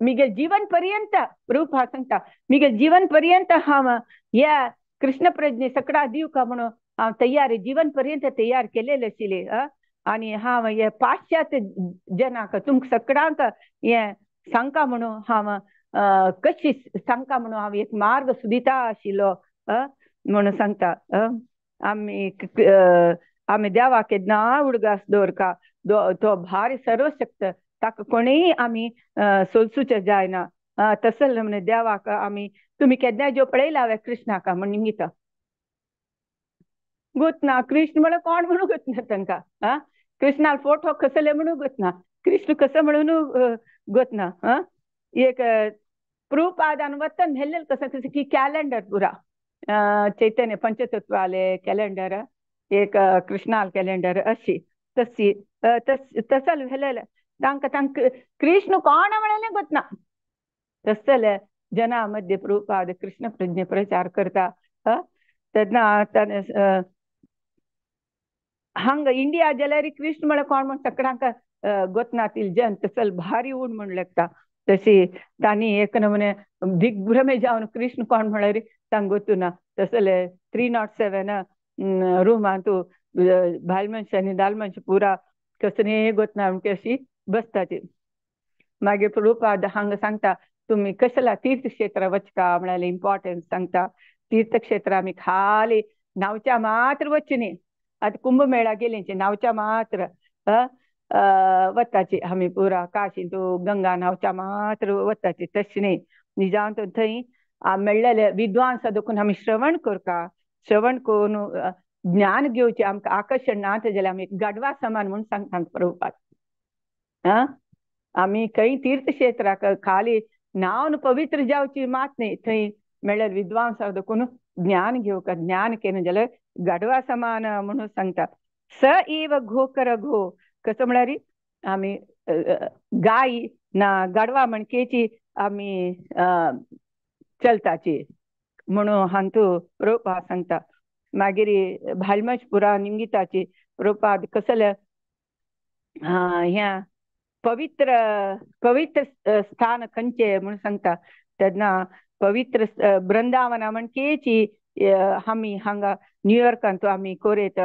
मिगे जीवन पर्यंत प्रभुपाद सांगता मिगे जीवन पर्यंत हांव ह्या कृष्ण प्रज्ञे सकडा दिवका म्हणून हांव तयार जीवन पर्यंत तयार केलेले आशिल्ले आनी हांव हे पाश्चात्य जनाक तुमकां सगळ्यांक हे सांगता म्हणून हांव कशी सांगता म्हणून हांव एक मार्ग सोदिता आशिल्लो म्हणून सांगता आमी देवाक केन्ना उडगास दवरका तो भारी सर्वशक्त ताका कोणीय आमी सोलसूचे जायना तसले म्हणे देवाक आमी तुमी केन्ना जो पळयला हांवें कृष्णाक म्हण निमिता गोतना कृष्ण म्हण कोण म्हणून गोतना तांकां कृष्णाल फोटो कसले म्हणून गोतना कृष्ण कसं म्हणून गोतना एक प्रभुपादान वतन हेल्ले कसं कसं की कॅलेंडर पुरा चैतन्य पंचतत्वाले कॅलेंडर एक कृष्णाल कॅलेंडर अशी तशी तसल हेल्ले तांकां कृष्ण कोण म्हणले गोतना तसले जना मध्ये प्रभुपाद कृष्ण प्रज्ञे प्रचार करता तेन्ना हांगा इंडिया जाल्यार कृष्ण म्हळ्यार कोण म्हण सगळ्यांक गोतनातील जन तसल भारी उण म्हण लागता तशी तांणी एक नमुने दिग्भ्रमे जावन कृष्ण कोण म्हळ्यार तांकां गोतुना तसले 307 रुमान तूं बायल मनशां आनी दाल मनशां पुरा कसले गोतना म्हणजे अशी बसताची मागीर प्रभुपाद हांगा सांगता तुमी कसला तीर्थक्षेत्र वचका म्हळ्यार इम्पॉर्टन्स सांगता तीर्थक्षेत्र आमी खाली नावच्या मात्र वचची न्ही आतां कुंभमेळा गेलींची नावच्या मात्र वताची आमी पुरा काशी तूं गंगा नावच्या मात्र वताची तशें न्ही निजांत थंय मेळ्ळेले विद्वांस देखून आमी श्रवण करता, श्रवण करून ज्ञान घेवचे आमकां आकर्शण ना जाल्यार आमी गाढवा समान म्हणून सांगता प्रभुपाद. आमी खंय तीर्थ क्षेत्राक खाली नावन पवित्र जावची मात न्ही, थंय म्हणल्यार विद्वांसाक देखून ज्ञान घेवका, ज्ञान केलें जाल्यार गाढवा समान म्हणून सांगता. स इव घोकर घो कसं म्हळ्यार आमी गाय ना गाढवा मणकेची आमी चलताची म्हणून हांतू प्रभुपाद सांगता. मागीर भालमच पुरा निमगिताची प्रभुपाद कसले ह्या पवित्र पवित्र स्थान खंयचे म्हणून सांगता. तेन्ना पवित्र बृंदावना मणकेची आमी हांगा न्यूयॉर्कांत आमी कोरेत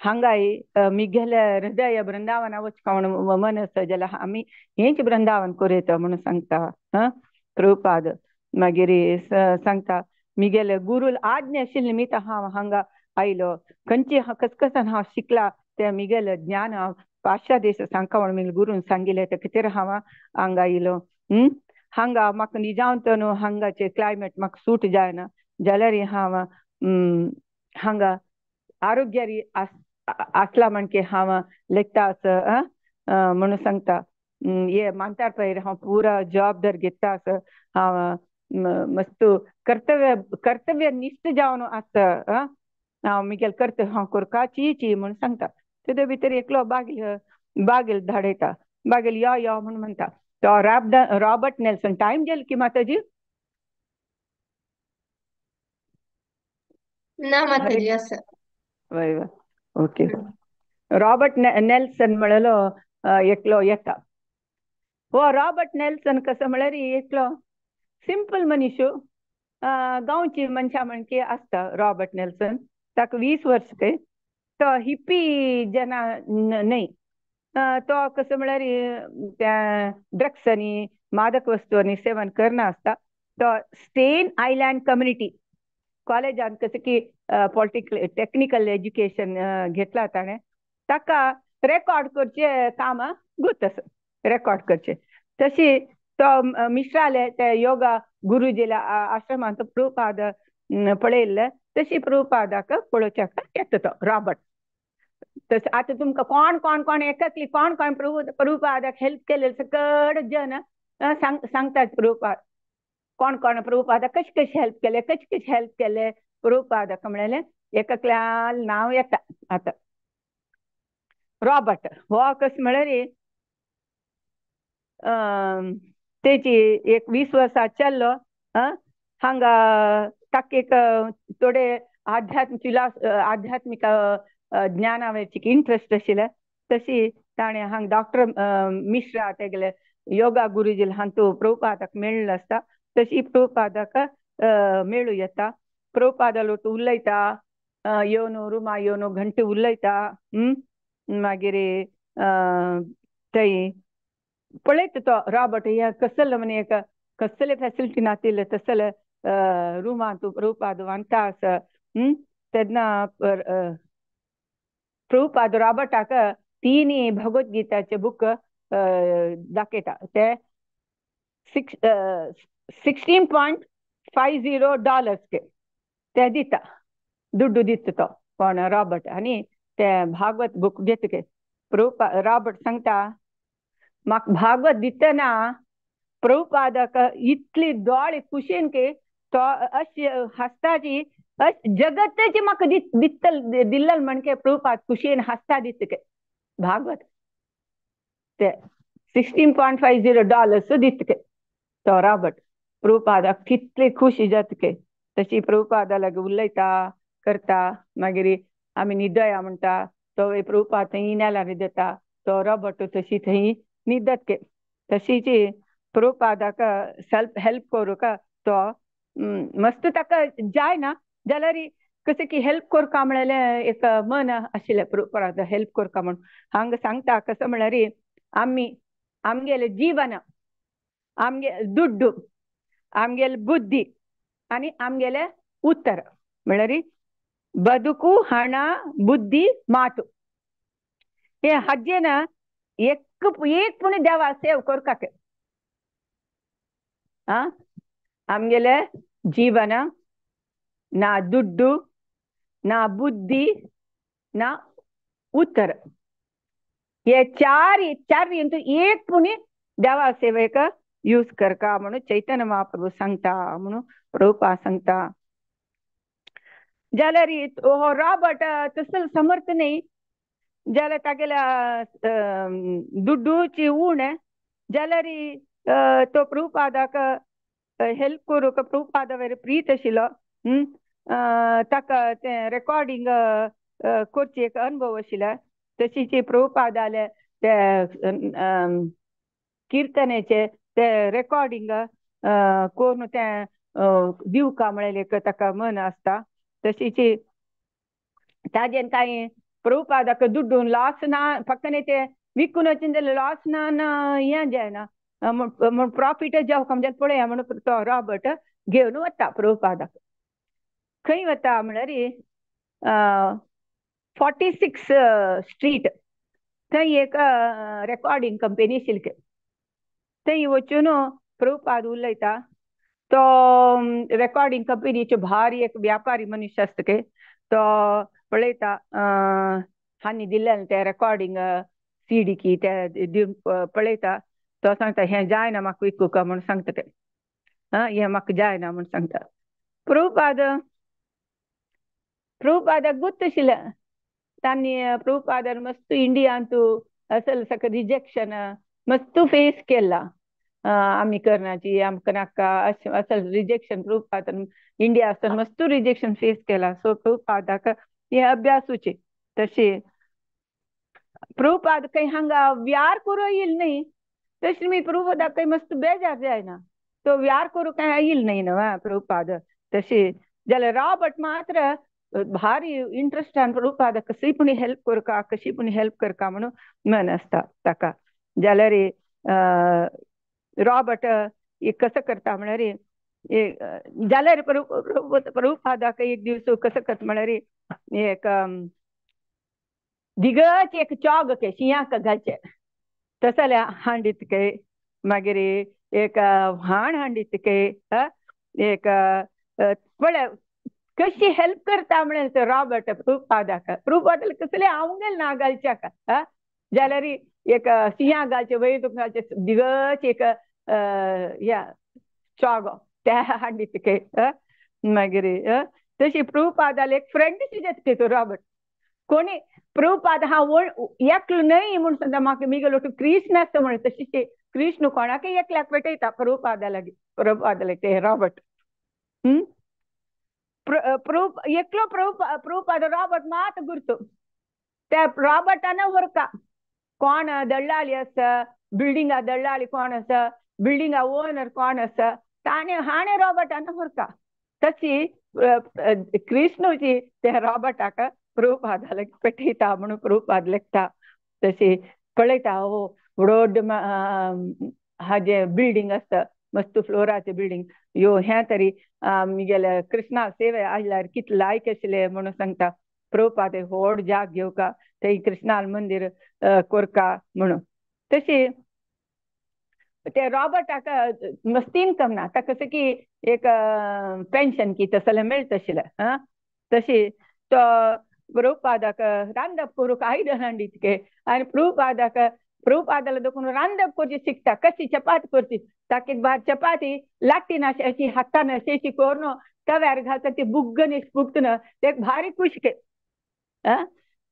हांगाय मिगेले हृदय बृंदावना वचका म्हणून मनस जाल्यार आमी हेंच बृंदावन कोरेत म्हणून सांगता प्रभुपाद. मागीर सांगता मिगेले गुरू आज्ञा आशिल्ली निमित्त हांव हांगा आयलो, खंयची कसकसान हांव शिकला ते मिगेले ज्ञान हांव पाश्चात्य देश सांगता म्हणून मिगेले गुरून सांगिल्ले ते खातीर हांव हांगा आयलो. हांगा म्हाका निजांत न्हू हांगाचे क्लायमेट म्हाका सूट जायना जाल्यार हांव हांगा आरोग्यारी आसला म्हणके हांव लेखतास म्हणून सांगता. हे मानतार पयर हांव पुरा जबाबदार घेतास, हांव मस्त कर्तव्यनिश्ठ जावन आसता. हांव मिगेल कर्तव्य हांव करपाची म्हणून सांगता. तेदे भितर एकलो बागेल धाडयता, बागेल यो यो म्हणून म्हणता. तो रॉबर्ट नेल्सन टायम गेल की माताजी? ना माताजी असं वय वय ओके. रॉबर्ट नेल्सन म्हणलो एकलो येता. हो रॉबर्ट नेल्सन कसं म्हळ्यार एकलो सिंपल मनीस गांवची मनशां म्हणके आसता. रॉबर्ट नेल्सन ताका 20 वर्स काय. तो हिप्पी जना न्हय, तो कसं म्हळ्यार त्या ड्रग्सांनी मादक वस्तूंनी सेवन करना आसता. तो स्टेन आयलँड कम्युनिटी कॉलेजान कसं की पॉलिटिकल टेक्निकल एज्युकेशन घेतला ताणें, ताका रेकॉर्ड करचे काम गुतस रेकॉर्ड करचे. तशी तो मिश्राले ते योगा गुरुजीला आश्रमांत प्रभुपाद पळयल्ले, तशी प्रभुपादाक पळोवच्याक येता तो रॉबर्ट. तस आता तुमकां कोण कोण कोण एकातली कोण कोण प्रभुपादाक हेल्प केले सकट जन सांगतात प्रभुपाद कोण कोण प्रभुपादाक कशें कशें हेल्प केले, कशें कशें हेल्प केले प्रभुपादाक म्हणलें. एकाकल्यान नांव येता आतां रॉबर्ट. हो कसं म्हळ्यार तेची एक 20 वर्सां चल्लो. हांगा ताका एक थोडे आध्यात्मिक ज्ञानावरची इंट्रस्ट आशिल्ले. तशी ताणें हांगा डॉक्टर मिश्रा तेगेले योगा गुरुजील हांतू प्रभुपादाक मेळ्ळो आसता. तशी प्रभुपादाक मेळूं येता. प्रभुपादा लोट उलयता, येवन रुमा येवन घंटे उलयता. मागीर थंय पळयता तो रॉबर्ट हे कसले म्हणे कसले फॅसिलिटी नातिल्ले तसले रुमा तूं प्रभुपाद वांगतास. तेन्ना प्रभुपाद रॉबर्टाक 3 भगवद्गीताचे बूक दाखयता. ते $16.50 ते दिता, दुड्डू दिता तो कोण रॉबर्ट. आनी ते भागवत बूक घेतके रॉबर्ट सांगता म्हाका भागवत दितना प्रभुपादाक इतली दोळ खुशेन की तो अशी हसताची जगतची म्हाका दिल्ल म्हणके प्रभुपाद खुशेन हसता दितके भागवत. ते $16.50 दितके तो रॉबर्ट. प्रभुपादाक कितली खुशी जातके. तशी प्रभुपादा लागी उलयता करता. मागीर आमी न्हिदया म्हणटा तो प्रभुपाद थंय इनेला न्हिदता, तो रॉबर्ट तशी थंय न्हिदतके. तशीच प्रभुपादाक हेल्प करूंक तो मस्त ताका जायना जाल्यार कशें की हेल्प करता म्हणलें एक मन आशिल्लें प्रभुपाद हेल्प करता म्हणून. हांगा सांगता कसं म्हळ्यार आमगेलें जीवन, आमगे दुड्डू, आमगेल बुद्धी आनी आमगेलें उत्तर म्हळ्यार बदुकू हण बुद्धी मातु हे हाजेन एक पूण देवा सेव करपाक. आमगेले जीवन ना दुड्डू ना बुद्धी ना उत्तर हे चार इंतू एक पुणे देवा सेवेक यूज करका म्हणून चैतन्य महाप्रभू सांगता म्हणून प्रभुपा सांगता. जाल्यार हो रॉबर्ट तसल समर्थ नाही जाल्यार तागेल्या दुड्डूची उण जाल्यार तो प्रभुपादाक हेल्प करूंक प्रभुपादा वेरी प्रीत आशिल्लो. ताका तें रेकॉर्डिंग करची एक अनुभव आशिल्लो. तशीच प्रभुपादाले ते कीर्तनेचे ते रेकॉर्डिंग कोण तें दिवका म्हळें ताका मन आसता. तशीच ताजेन कांय प्रभुपादाक दुड्डून लॉस ना फक्त ते विकून वचून जाल्यार लॉस ना हें जायना म्हण प्रॉफिट जावं म्हणजे पळया म्हणून तो रॉबर्ट घेवन वता प्रभुपादाक. खंय वता म्हळ्यार 46 स्ट्रीट थंय एक रेकॉर्डिंग कंपनी आशिल्ली. थंय वचून प्रभुपाद उलयता. तो रेकॉर्डिंग कंपनीचो भारी एक व्यापारी मनीस आसता के तो पळयता हांणी दिल्लें तें रेकॉर्डिंग सीडी की ते दिवन पळयता. तो सांगता हें जायना म्हाका विकूंक म्हूण सांगता ते. हें म्हाका जायना म्हूण सांगता. प्रभुपादाक गुर्त आशिल्लें तांणी प्रभुपादान मस्त इंडियान असल सक रिजेक्शन मस्त फेस केला. आमी करनाची आमकां नाका असल रिजेक्शन प्रभुपादान इंडिया आसतना मस्त रिजेक्शन फेस केला. सो प्रभुपादाक हे अभ्यासूचे तशें प्रभुपाद काही हांगा व्यार करूं येईल नाही तशी मी प्रभुपादाक काही मस्त बेजार जायना. तो व्यार करूं काय येईल नाही ना प्रभुपाद तशी. जाल्यार रॉबर्ट मात्र भारी इंटरेस्टान प्रभुपाद कशी पण हेल्प करका म्हणून मन आसता ताका. जाल्यार रॉबर्ट कसं करता म्हळ्यार जाल्यार प्रभुपादाक एक दीस कसं करता म्हळ्यार एक दिगच एक चॉग के शियांक घालचे तसल्या हांडीत के मागीर एक व्हाण हांडीत के एक पळय कशी हेल्प करता म्हळ्यार तो रॉबर्ट प्रभुपादाक कसले आवंगल ना घालच्याक. जाल्यार एक सिंहा घालचे वैदूक घालचे दिगच एक या चॉगो त्या हांडीत के मागीर तशी प्रभुपादाल एक फ्रेंड जाता तो रॉबर्ट. कोणी प्रभुपाद हांव एकलो न्हय म्हूण सांगता म्हाका मिगेलो कृष्ण आसता म्हण तशी कृष्ण कोणाकय एकल्याक पेटयता प्रभुपादाला ते रॉबर्ट. एकलो प्रभुपाद रॉबर्ट मात गुर्तु त्या रॉबर्टान व्हरका कोण दळाली आसा बिल्डिंगा दळाली कोण आसा बिल्डिंगा ओनर कोण आसा हाणे रॉबर्टान व्हरका. तशी कृष्णची त्या रॉबर्टाक प्रभुपादाला पेटयता म्हणून प्रभुपाद लेखता. तशी पळयता हो व्हड हाजे बिल्डिंग आसता मस्त फ्लोराचे बिल्डिंग यो हे तरी मिगेले कृष्णा सेवे आयल्यार कितले लायक आशिल्ले म्हणून सांगता. प्रभुपाद व्हड जाग घेवका थंय कृष्णाल मंदिर करका म्हणून. तशी ते रॉबर्टाक मस्त इन्कम ना ताका की एक पेन्शन की तसले मेळटा आशिल्लें. तशी तो प्रभुपादाक रांदप करूंक आयदन हाडीत के आनी प्रभुपादाला देखून रांदप करची शिकता कशी चपाती करची. ताका एक बार चपाती लाट्टी अशी हातान अशी करून तव्यार घालता ती बुग्गन फुटना ते भारी खुश के.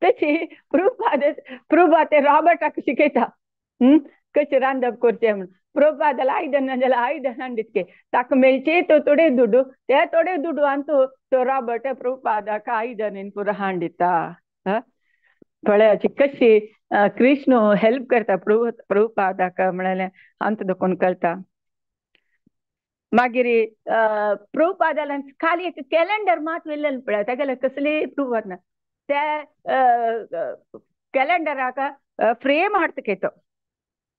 तशी प्रभुपाद रॉबर्टाक शिकयता कशें रांदप करचें म्हणून. प्रभुपादाला आयदन ना जाल्यार आयदन हाडीत के ताका मेळचे तो थोडे दुडू ते थोडे दुडू आनी तो रॉबर्ट प्रभुपादाक आयदन पुरो हाडीता. पळयाची कशी कृष्ण हेल्प करता प्रभुपादाक म्हळ्यार अंत देखून कळता. मागीर प्रभुपादाला खाली एक कॅलेंडर मात वेल्लें पळय तागेले कसले प्रभुपाद ना त्या कॅलेंडराक फ्रेम हाडता के तो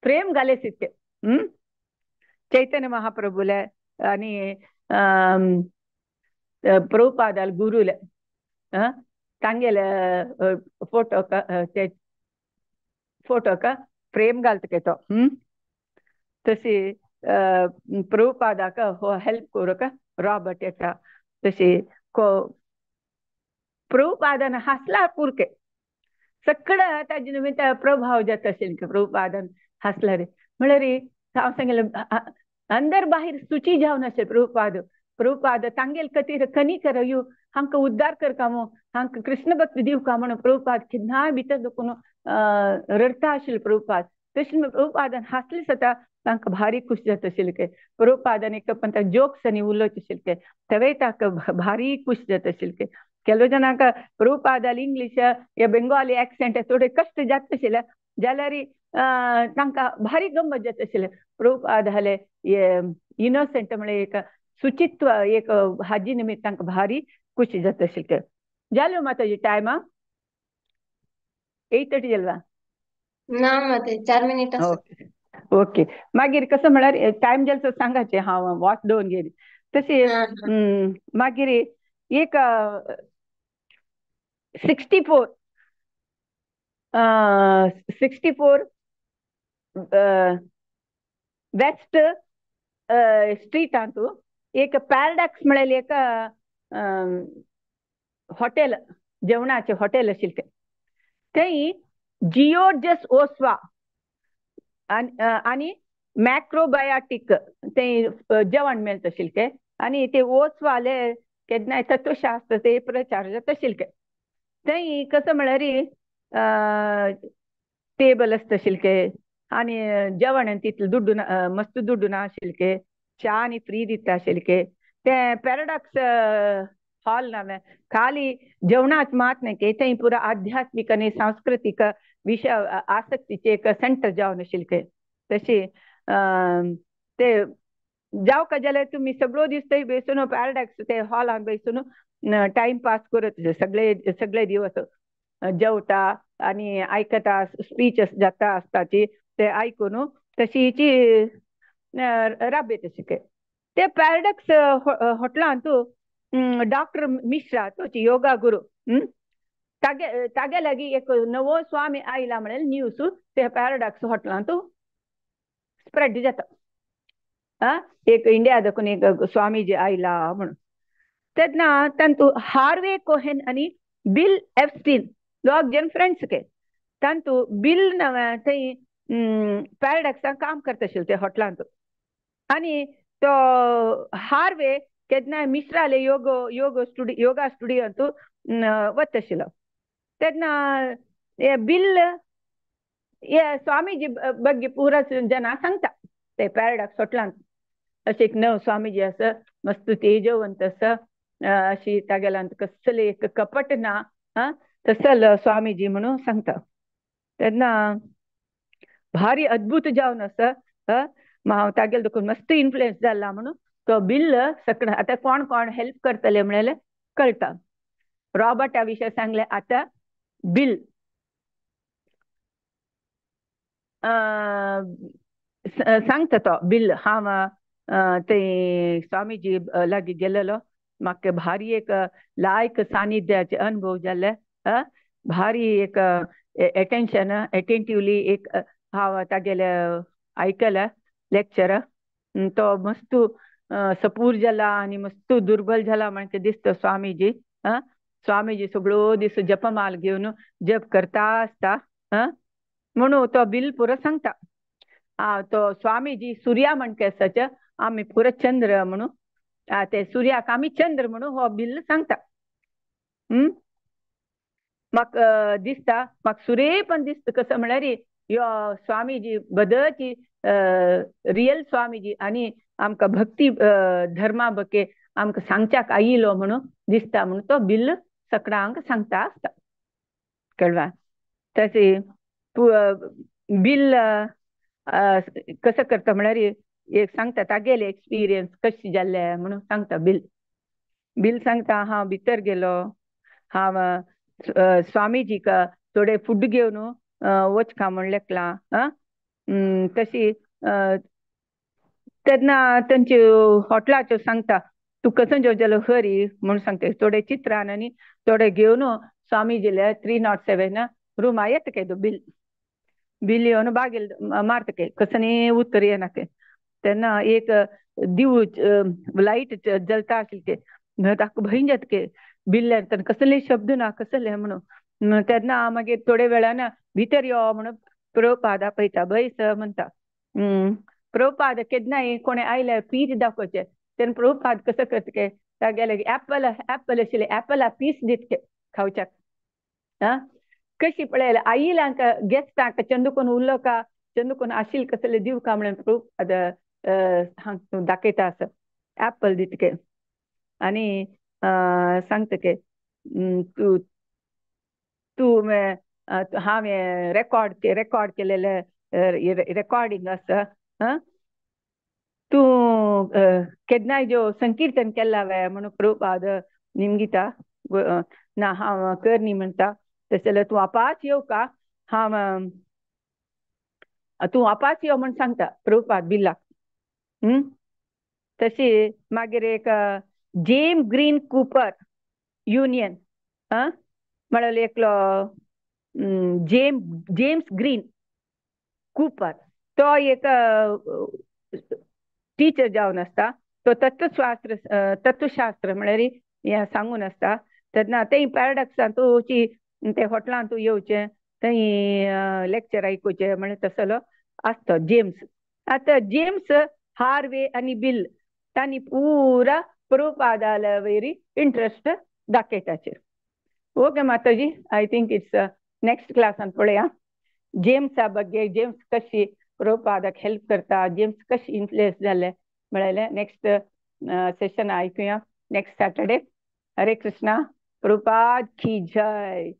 फ्रेम घालेसिते चैतन्य महाप्रभुले आनी प्रभुपादाल गुरुले तांगेले फोटोक फ्रेम घालता के तो. तशी प्रभुपादाक हेल्प करूक रॉबर्ट येता तशी प्रभुपादन हसला पुरके सगळं ताजे निमित्त प्रभाव जात असेल की प्रभुपादन हसला रे म्हळ्यार हांव सांगलें अंदर बाहेर सुची जावन असेल प्रभुपाद तांगेल खातीर कनिकर यू हांकां उद्धार करता मो हांकां कृष्ण भक्ती दिवका म्हणून प्रभुपाद केन्नाय भितर दुखून रडता आशिल्लो प्रभुपाद तशें प्रभुपादन हसलें जाता तांकां भारी खुश जात आशिल्लें के प्रभुपादन एक पण जोक्स आनी उलोवचे आशिल्ले के तेवेय तांकां भारी खुश जात आशिल्ले के ಕೆಲವು ಜನಾಂಕ ಪ್ರಭುಪಾದಲ್ಲಿ ಇಂಗ್ಲಿಷ್ या बेंगॉली एक्सेंट थोडे कष्ट जात आशिल्ले जाल्यार तांकां भारी गंमत जात आशिल्ले प्रभुपाद हाले इनोसेंट म्हळ्यार एक सुचित्व एक हाजी निमित्त तांकां भारी खुशी जात आशिल्ले जालो माताजी टायम 8:30 जाल्वा ना माते 4 मिनिट ओके ओके मागीर कसं म्हळ्यार टायम जालो सांगाचे हांव वॉच दोन गेली तशी मागीर एक 64 वेस्ट स्ट्रीट तू एक पॅराडॉक्स म्हळ्यार एक हॉटेल जेवणाचे हॉटेल आशिल्ले थंय जिओर्जस ओस्वा आनी मॅक्रोबायोटीक ते जेवण मेळत आशिल्ले आनी ते ओस्वाले केन्नाय तत्वशास्त्र ते प्रचार जात आशिल्ले थंय कसं म्हळ्यार टेबल आसता आशिल्ले आनी जेवण तितलें दुड्डू मस्त दुड्डू ना आशिल्ले च्या आनी फ्री दिता आशिल्ले ते पॅराडॉक्स हॉल ना खाली जेवणाच मात नाही थंय पुरा आध्यात्मिक आनी सांस्कृतिक विषय आसक्तीचे एक सेंटर जावन आशिल्ले तशी ते जावका जाल्यार तुमी सगळो दीस थंय बसून पॅराडॉक्स ते हॉलान बसून टाइम पास करत सगळे दिवस जेवता आनी आयकता स्पीच जाता आसताची ते आयकून तशीची राबयत आशिल्ले ते पॅराडॉक्स हॉटेलांत डॉक्टर मिश्रा तोची योगा गुरू तागे लागीं एक नवो स्वामी आयला म्हळ्यार न्यूज ते पॅराडॉक्स हॉटेलांत स्प्रेड जाता एक इंडिया देखून एक स्वामीजी आयला म्हणून तेन्ना तांतू हार्वे कोहेन आनी बिल एफस्टीन दोग जन फ्रेंड्स के तांतू बिल थंय पॅराडॉक्सान काम करता आशिल्लो ते हॉटेलांत आनी तो हार्वे केन्नाय मिश्राले योगा स्टुडियोंत वता आशिल्लो तेन्ना बिल स्वामीजी ಬಗ್ಗೆ पुरा जनां सांगता ते पॅराडॉक्स हॉटेलांत अशें एक नव स्वामीजी आसा मस्त तेजवंत आसा अशी तागेलांत कसले एक कपट ना तसल स्वामीजी म्हणून सांगता तेन्ना भारी अद्भुत जावन आसा हांव तागेले देखून मस्त इन्फ्लुएन्स जाला म्हणून तो बिल सकड आतां कोण कोण हेल्प करतले म्हळ्यार कळटा रॉबर्टा विशय सांगले आतां बिल सांगता तो बिल हांव ते स्वामीजी लागीं गेलेलो म्हाका भारी एक लायक सानिध्याचे अनुभव जाले भारी एक अटेंटिवली एक हांव तागेले आयकले लेक्चर तो मस्त सपूर जाला आनी मस्त दुर्बल जाला म्हणटा दिसता स्वामीजी सगळो दीस जपमाल घेवन जप करता आसता म्हणून तो बिल पुरो सांगता तो स्वामीजी सुर्या म्हणटा आसाचे आमी पुरो चंद्र म्हणून ते सुर्याक आमी चंद्र म्हणून हो बिल सांगता म्हाका दिसता म्हाका सुरे पण दिसता कसं म्हळ्यार यो स्वामीजी बदलची रियल स्वामीजी आनी आमकां भक्ती धर्मा बके आमकां सांगच्याक आयिलो म्हणून दिसता म्हणून तो बिल सगळ्यांक सांगता आसता कळवा तशे बिल कसं करता म्हळ्यार एक सांगता तागेले एक्सपिरियन्स कशें जाल्ले म्हणून सांगता बिल सांगता हांव भितर गेलो हांव स्वामीजीक थोडे फूड घेवन वचका म्हण लेखलां तशी तेन्ना तांचे हॉटेलाच्यो सांगता तूं कसो जेवलो हरी म्हणून सांगता थोडे चित्रान आनी थोडे घेवन स्वामीजीले 307 रुमा येता के बिल येवन बागेल मारता के कसनी उत्तर येना के तेन्ना एक दिव लाईट जलता आशिल्ली ते ताका भंय जातके बिल्ल्यान कसले शब्द ना कसले म्हणून तेन्ना हांव मागीर थोड्या वेळान भितर यो म्हणून प्रभुपादा पळयता बैस म्हणटा प्रभुपाद केन्नाय कोणी आयल्यार पीस दाखोवचें तेन्ना प्रभुपाद कसो करतके गेले ऍपल आशिल्ले ऍपला पीस दितके खावच्याक कशी पळयला आईलांक गेस्टांक चंदुकून उरलो का चंदुकून आशिल्ले कसले दिव का म्हणून प्रभुपाद दाखयता आसा ऍपल दितके आनी सांगतके तूं तूं हांवें रेकॉर्ड केलेले रेकॉर्डिंग आसा तूं केन्नाय जो संकीर्तन केला वे म्हणून प्रभुपाद निमगिता ना हांव करनी म्हणटा तशें जाल्यार तूं आपाच येव का हांव तूं आपाच यो म्हण सांगता प्रभुपाद बिल्लाक तशी मागीर एक जेम्स ग्रीन कूपर युनियन म्हळ्यार एकलो जेम्स ग्रीन कूपर तो एक टीचर जावन आसता तो तत्वशास्त्र म्हळ्यार हें सांगून आसता तेन्ना ते पॅराडॉक्सान तूं ते हॉटेलांत तूं येवचें थंय लेक्चर आयकुचें म्हळ्यार तसलो आसता जेम्स आतां जेम्स हार्वे आनी बिल तांणी पुरा प्रभुपादा वयरी इंट्रस्ट दाखयताचेर ओके माताजी आय थिंक इट्स नेक्स्ट क्लासान पळया जेम्सा बग्गे जेम्स कशी प्रभुपादाक हेल्प करता जेम्स कशी इन्फ्लुयन्स जाले म्हळ्यार नेक्स्ट सेशन आयकुया नेक्स्ट सॅटर्डे हरे कृष्णा प्रभुपाद की जय.